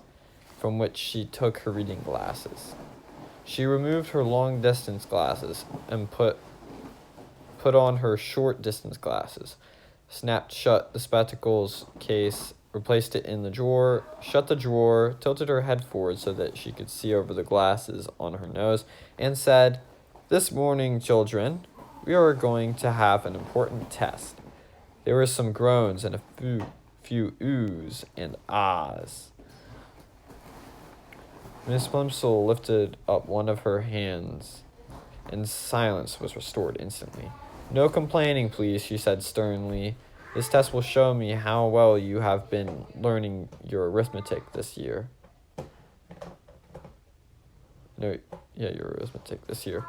from which she took her reading glasses. She removed her long-distance glasses and put on her short-distance glasses, snapped shut the spectacles case, replaced it in the drawer, shut the drawer, tilted her head forward so that she could see over the glasses on her nose, and said, "This morning, children, we are going to have an important test." There were some groans and a few oohs and ahs. Miss Plimsoll lifted up one of her hands, and silence was restored instantly. "No complaining, please," she said sternly. "This test will show me how well you have been learning your arithmetic this year." Your arithmetic this year.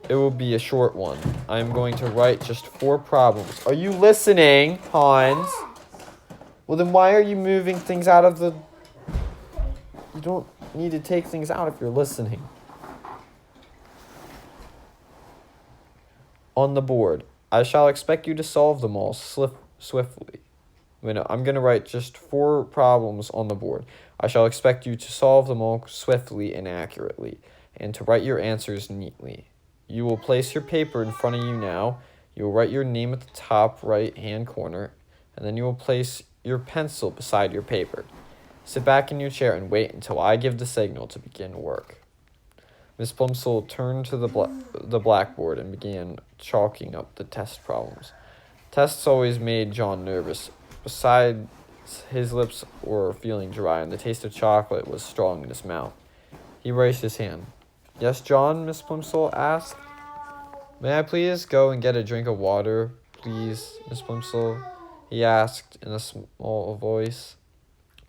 It will be a short one. I am going to write just 4 problems. Are you listening, Hans? Well, then why are you moving things out of the... You don't need to take things out if you're listening. On the board. I shall expect you to solve them all swiftly. I'm going to write just 4 problems on the board. I shall expect you to solve them all swiftly and accurately, and to write your answers neatly. You will place your paper in front of you now. You will write your name at the top right-hand corner. and then you will place your pencil beside your paper. Sit back in your chair and wait until I give the signal to begin work." Miss Plumsoul turned to the blackboard and began chalking up the test problems. Tests always made John nervous. Besides, his lips were feeling dry, and the taste of chocolate was strong in his mouth. He raised his hand. "Yes, John?" Miss Plumsoul asked. "May I please go and get a drink of water, please, Miss Plumsoul?" he asked in a small voice.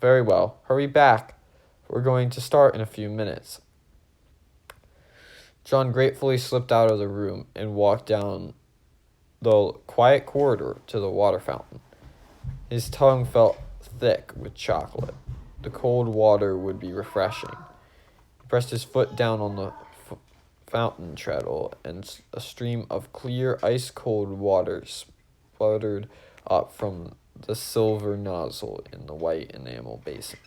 "Very well. Hurry back. We're going to start in a few minutes." John gratefully slipped out of the room and walked down the quiet corridor to the water fountain. His tongue felt thick with chocolate. The cold water would be refreshing. He pressed his foot down on the fountain treadle, and a stream of clear, ice-cold water sputtered up from the silver nozzle in the white enamel basin.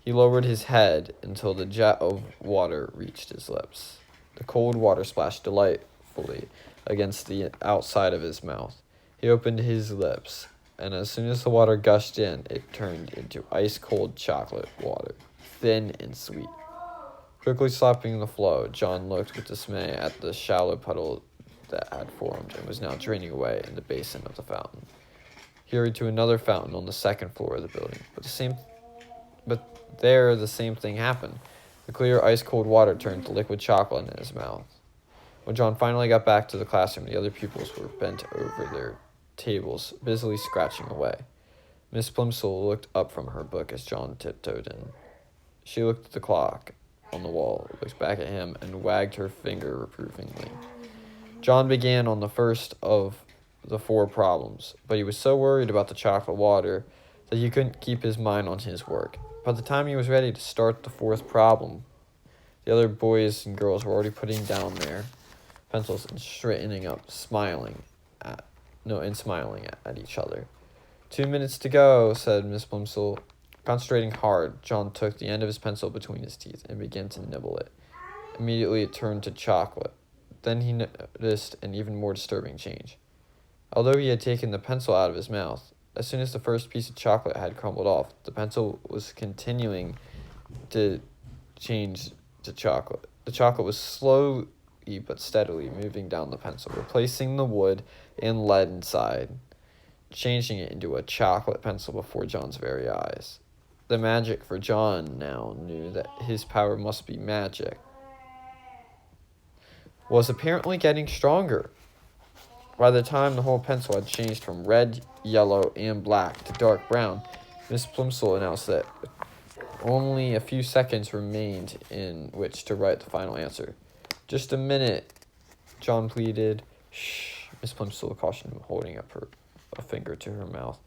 He lowered his head until the jet of water reached his lips. The cold water splashed delightfully against the outside of his mouth. He opened his lips, and as soon as the water gushed in, it turned into ice-cold chocolate water, thin and sweet. Quickly stopping the flow, John looked with dismay at the shallow puddle that had formed and was now draining away in the basin of the fountain. He hurried to another fountain on the second floor of the building, but there the same thing happened. The clear, ice-cold water turned to liquid chocolate in his mouth. When John finally got back to the classroom, the other pupils were bent over their tables, busily scratching away. Miss Plumsoul looked up from her book as John tiptoed in. She looked at the clock on the wall, looked back at him, and wagged her finger reprovingly. John began on the first of the 4 problems, but he was so worried about the chocolate water that he couldn't keep his mind on his work. By the time he was ready to start the 4th problem, the other boys and girls were already putting down their pencils and straightening up, smiling at each other. 2 minutes to go, said Miss Plumsoul. Concentrating hard, John took the end of his pencil between his teeth and began to nibble it. Immediately it turned to chocolate. Then he noticed an even more disturbing change. Although he had taken the pencil out of his mouth, as soon as the first piece of chocolate had crumbled off, the pencil was continuing to change to chocolate. The chocolate was slowly but steadily moving down the pencil, replacing the wood and lead inside, changing it into a chocolate pencil before John's very eyes. The magic, for John now knew that his power must be magic, was apparently getting stronger. By the time the whole pencil had changed from red, yellow, and black to dark brown, Miss Plumsoul announced that only a few seconds remained in which to write the final answer. "Just a minute," John pleaded. "Shh," Miss Plumsoul cautioned him, holding up a finger to her mouth.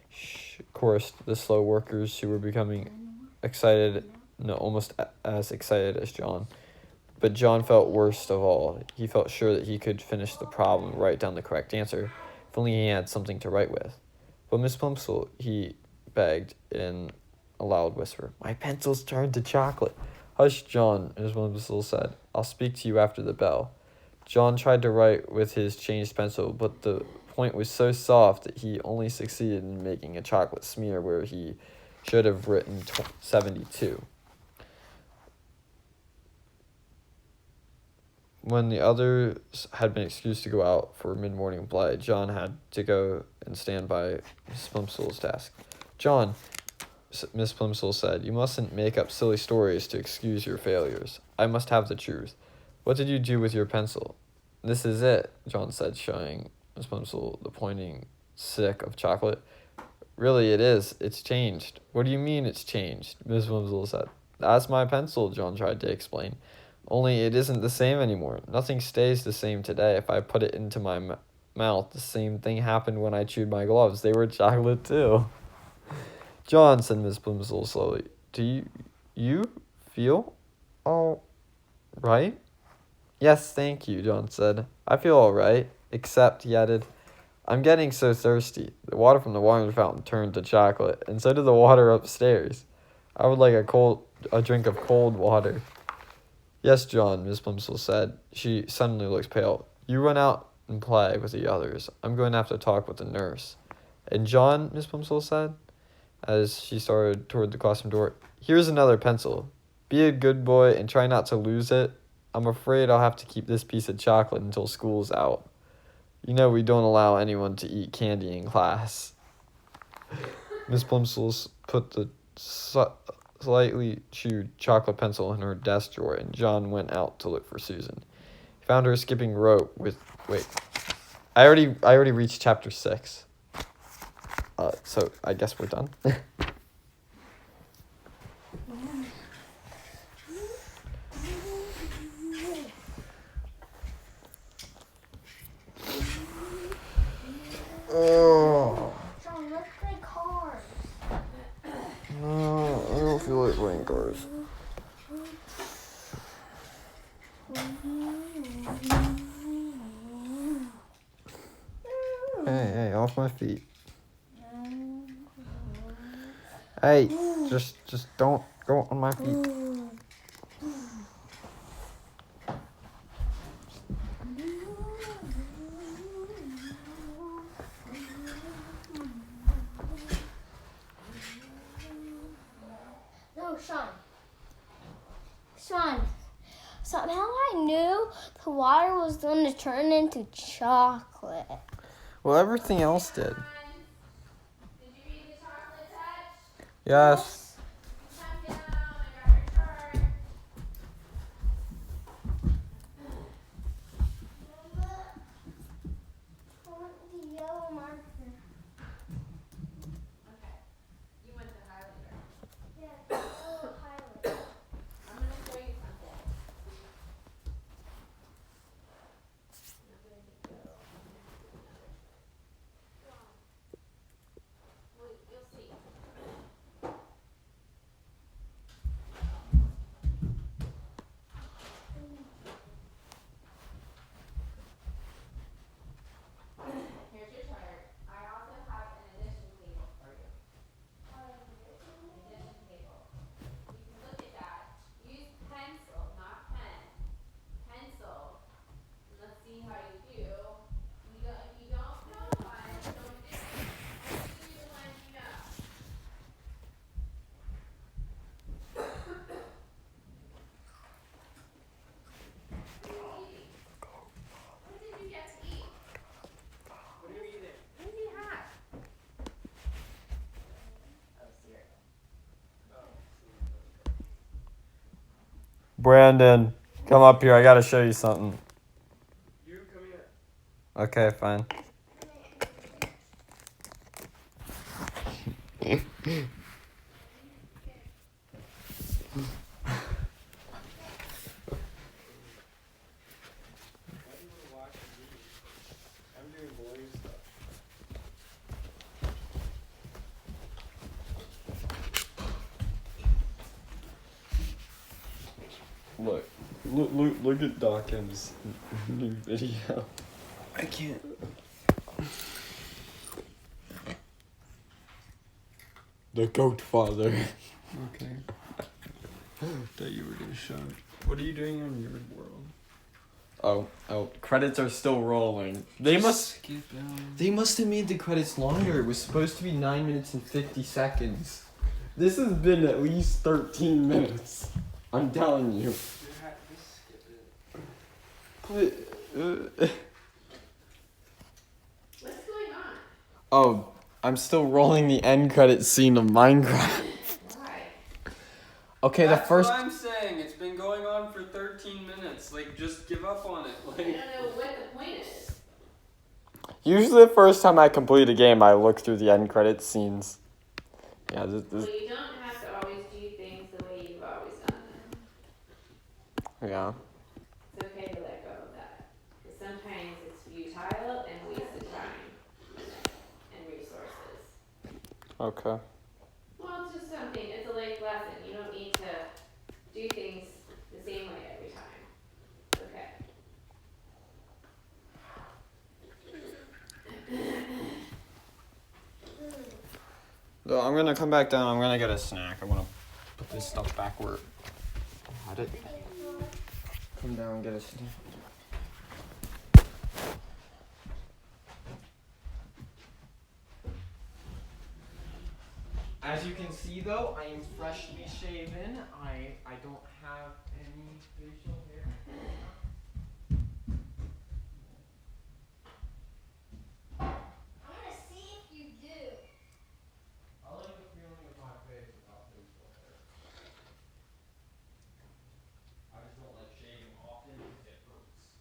"Shh," chorused the slow workers, who were becoming almost as excited as John. But John felt worst of all. He felt sure that he could finish the problem and write down the correct answer, if only he had something to write with. "But Miss Plumsoul," he begged in a loud whisper, "my pencil's turned to chocolate." "Hush, John," Miss Plumsoul said. "I'll speak to you after the bell." John tried to write with his changed pencil, but the point was so soft that he only succeeded in making a chocolate smear where he should have written 72. When the others had been excused to go out for mid-morning play, John had to go and stand by Miss Plumsoul's desk. "John," Miss Plumsoul said, "you mustn't make up silly stories to excuse your failures. I must have the truth. What did you do with your pencil?" "This is it," John said, showing Miss Plumsoul the pointing stick of chocolate. "Really, it is. It's changed." "What do you mean it's changed?" Miss Plumsoul said. "That's my pencil," John tried to explain. "Only it isn't the same anymore. Nothing stays the same today. If I put it into my mouth, the same thing happened when I chewed my gloves. They were chocolate too." "John," said Miss Plumsoul slowly, "do you feel all right?" "Yes, thank you," John said. "I feel all right, except," he added, "I'm getting so thirsty." The water from the water fountain turned to chocolate, and so did the water upstairs. "I would like a drink of cold water." "Yes, John," Miss Plumsoul said. She suddenly looked pale. "You run out and play with the others. I'm going to have to talk with the nurse." And John, Miss Plumsoul said, as she started toward the classroom door, here's another pencil. Be a good boy and try not to lose it. I'm afraid I'll have to keep this piece of chocolate until school's out. You know we don't allow anyone to eat candy in class. Miss Plumsoul put the slightly chewed chocolate pencil in her desk drawer, and John went out to look for Susan. He found her skipping rope with... Wait. I already reached chapter 6. So I guess we're done. Oh. Sean, let's play cars. No, I don't feel like playing cars. Hey, off my feet. Hey, just don't go on my feet. No, Sean. Somehow I knew the water was going to turn into chocolate. Well, everything else did. Did you read the chocolate touch? Yes. Come down, I got your chart. I want the yellow marker. Okay. You went to highlighter. Yeah, yellow highlight. I'm gonna show you something. I'm gonna go. Well, you'll see. Here's your chart. I also have an addition table for you. Addition table. You can look at that. Use pencil, not pen. Pencil. And let's see how you do. If you don't know one, don't do it. Just do the one you know. What are you eating? What did you get to eat? What are you eating? What did you have? Oh, cereal. Brandon, come up here. I gotta show you something. You come here. Okay, fine. I'm doing boring stuff. Look at Dawkins' new video. I can't. The Goat Father. Okay. Thought you were gonna show me. What are you doing on your world? Oh, credits are still rolling. They must skip down. have made the credits longer. It was supposed to be 9 minutes and 50 seconds. This has been at least 13 minutes. I'm telling you. What's going on? Oh, I'm still rolling the end credit scene of Minecraft. Why? Okay, That's the first. what I'm saying. It's been going on for 13 minutes. Like, just give up on it. I Like, don't know what the point is. Usually, the first time I complete a game, I look through the end credit scenes. Yeah, Well, you don't have to always do things the way you've always done them. yeah. It's okay to let go of that. Because sometimes it's futile and wasted time and resources. Okay. Well, it's just something. It's a life lesson. You don't need to do things the same way every time. It's okay. So I'm gonna come back down. I'm gonna get a snack. I wanna put this stuff back where I had it. Come down and get a snack. As you can see though, I am freshly shaven. I don't have any facial hair. I'm gonna see if you do. I like the feeling of my face without facial hair. I just don't like shaving often because it hurts.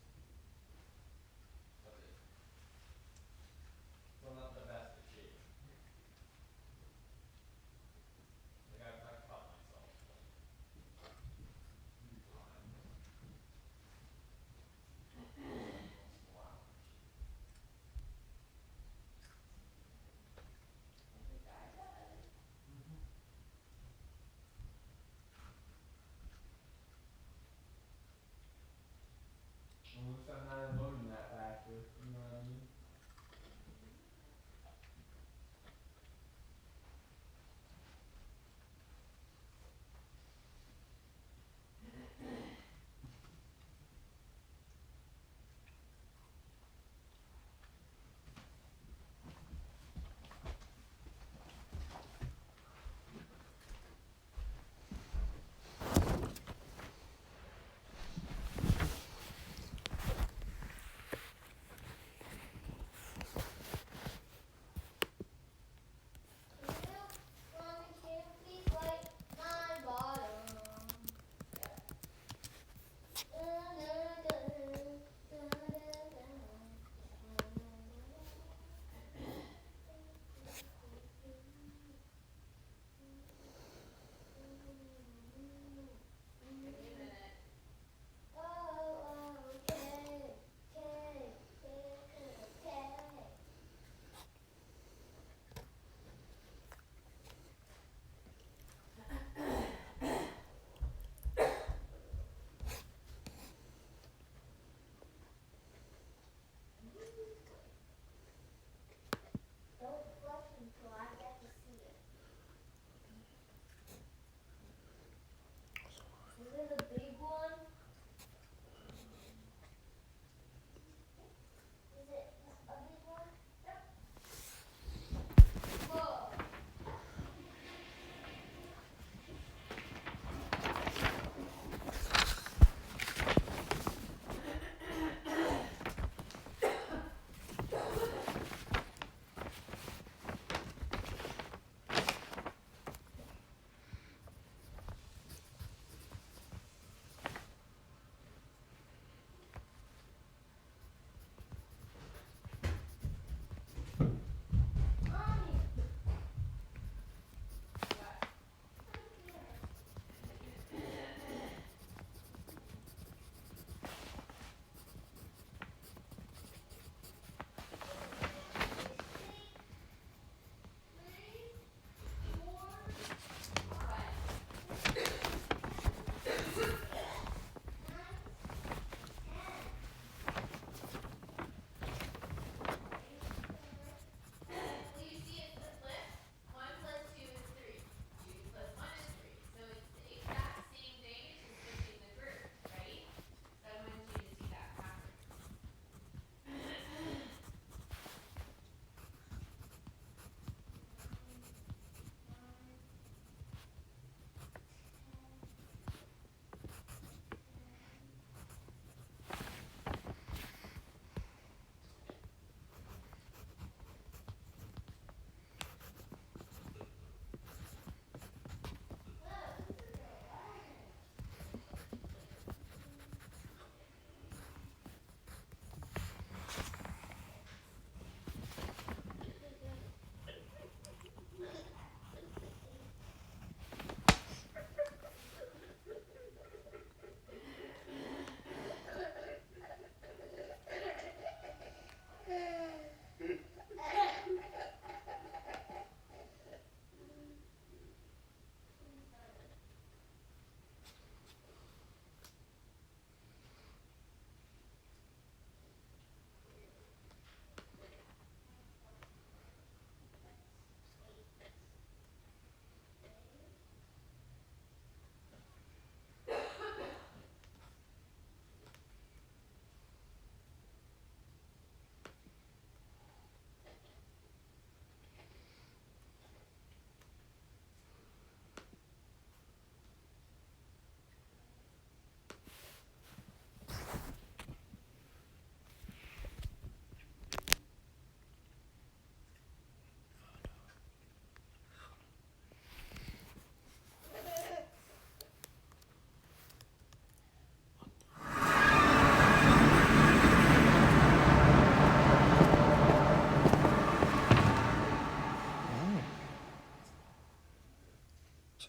That's it. So I'm not the best at shaving. Like I've cut myself like 3 times. Wow. The guy does. At least I'm not alone in that factor. You know what I mean?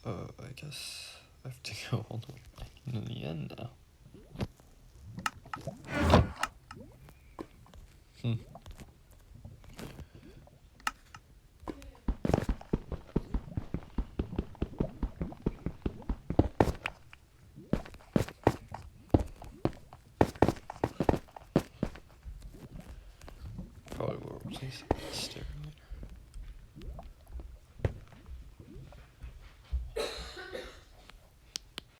So I guess I have to go all the way back into the end now. Probably will replace the stairs.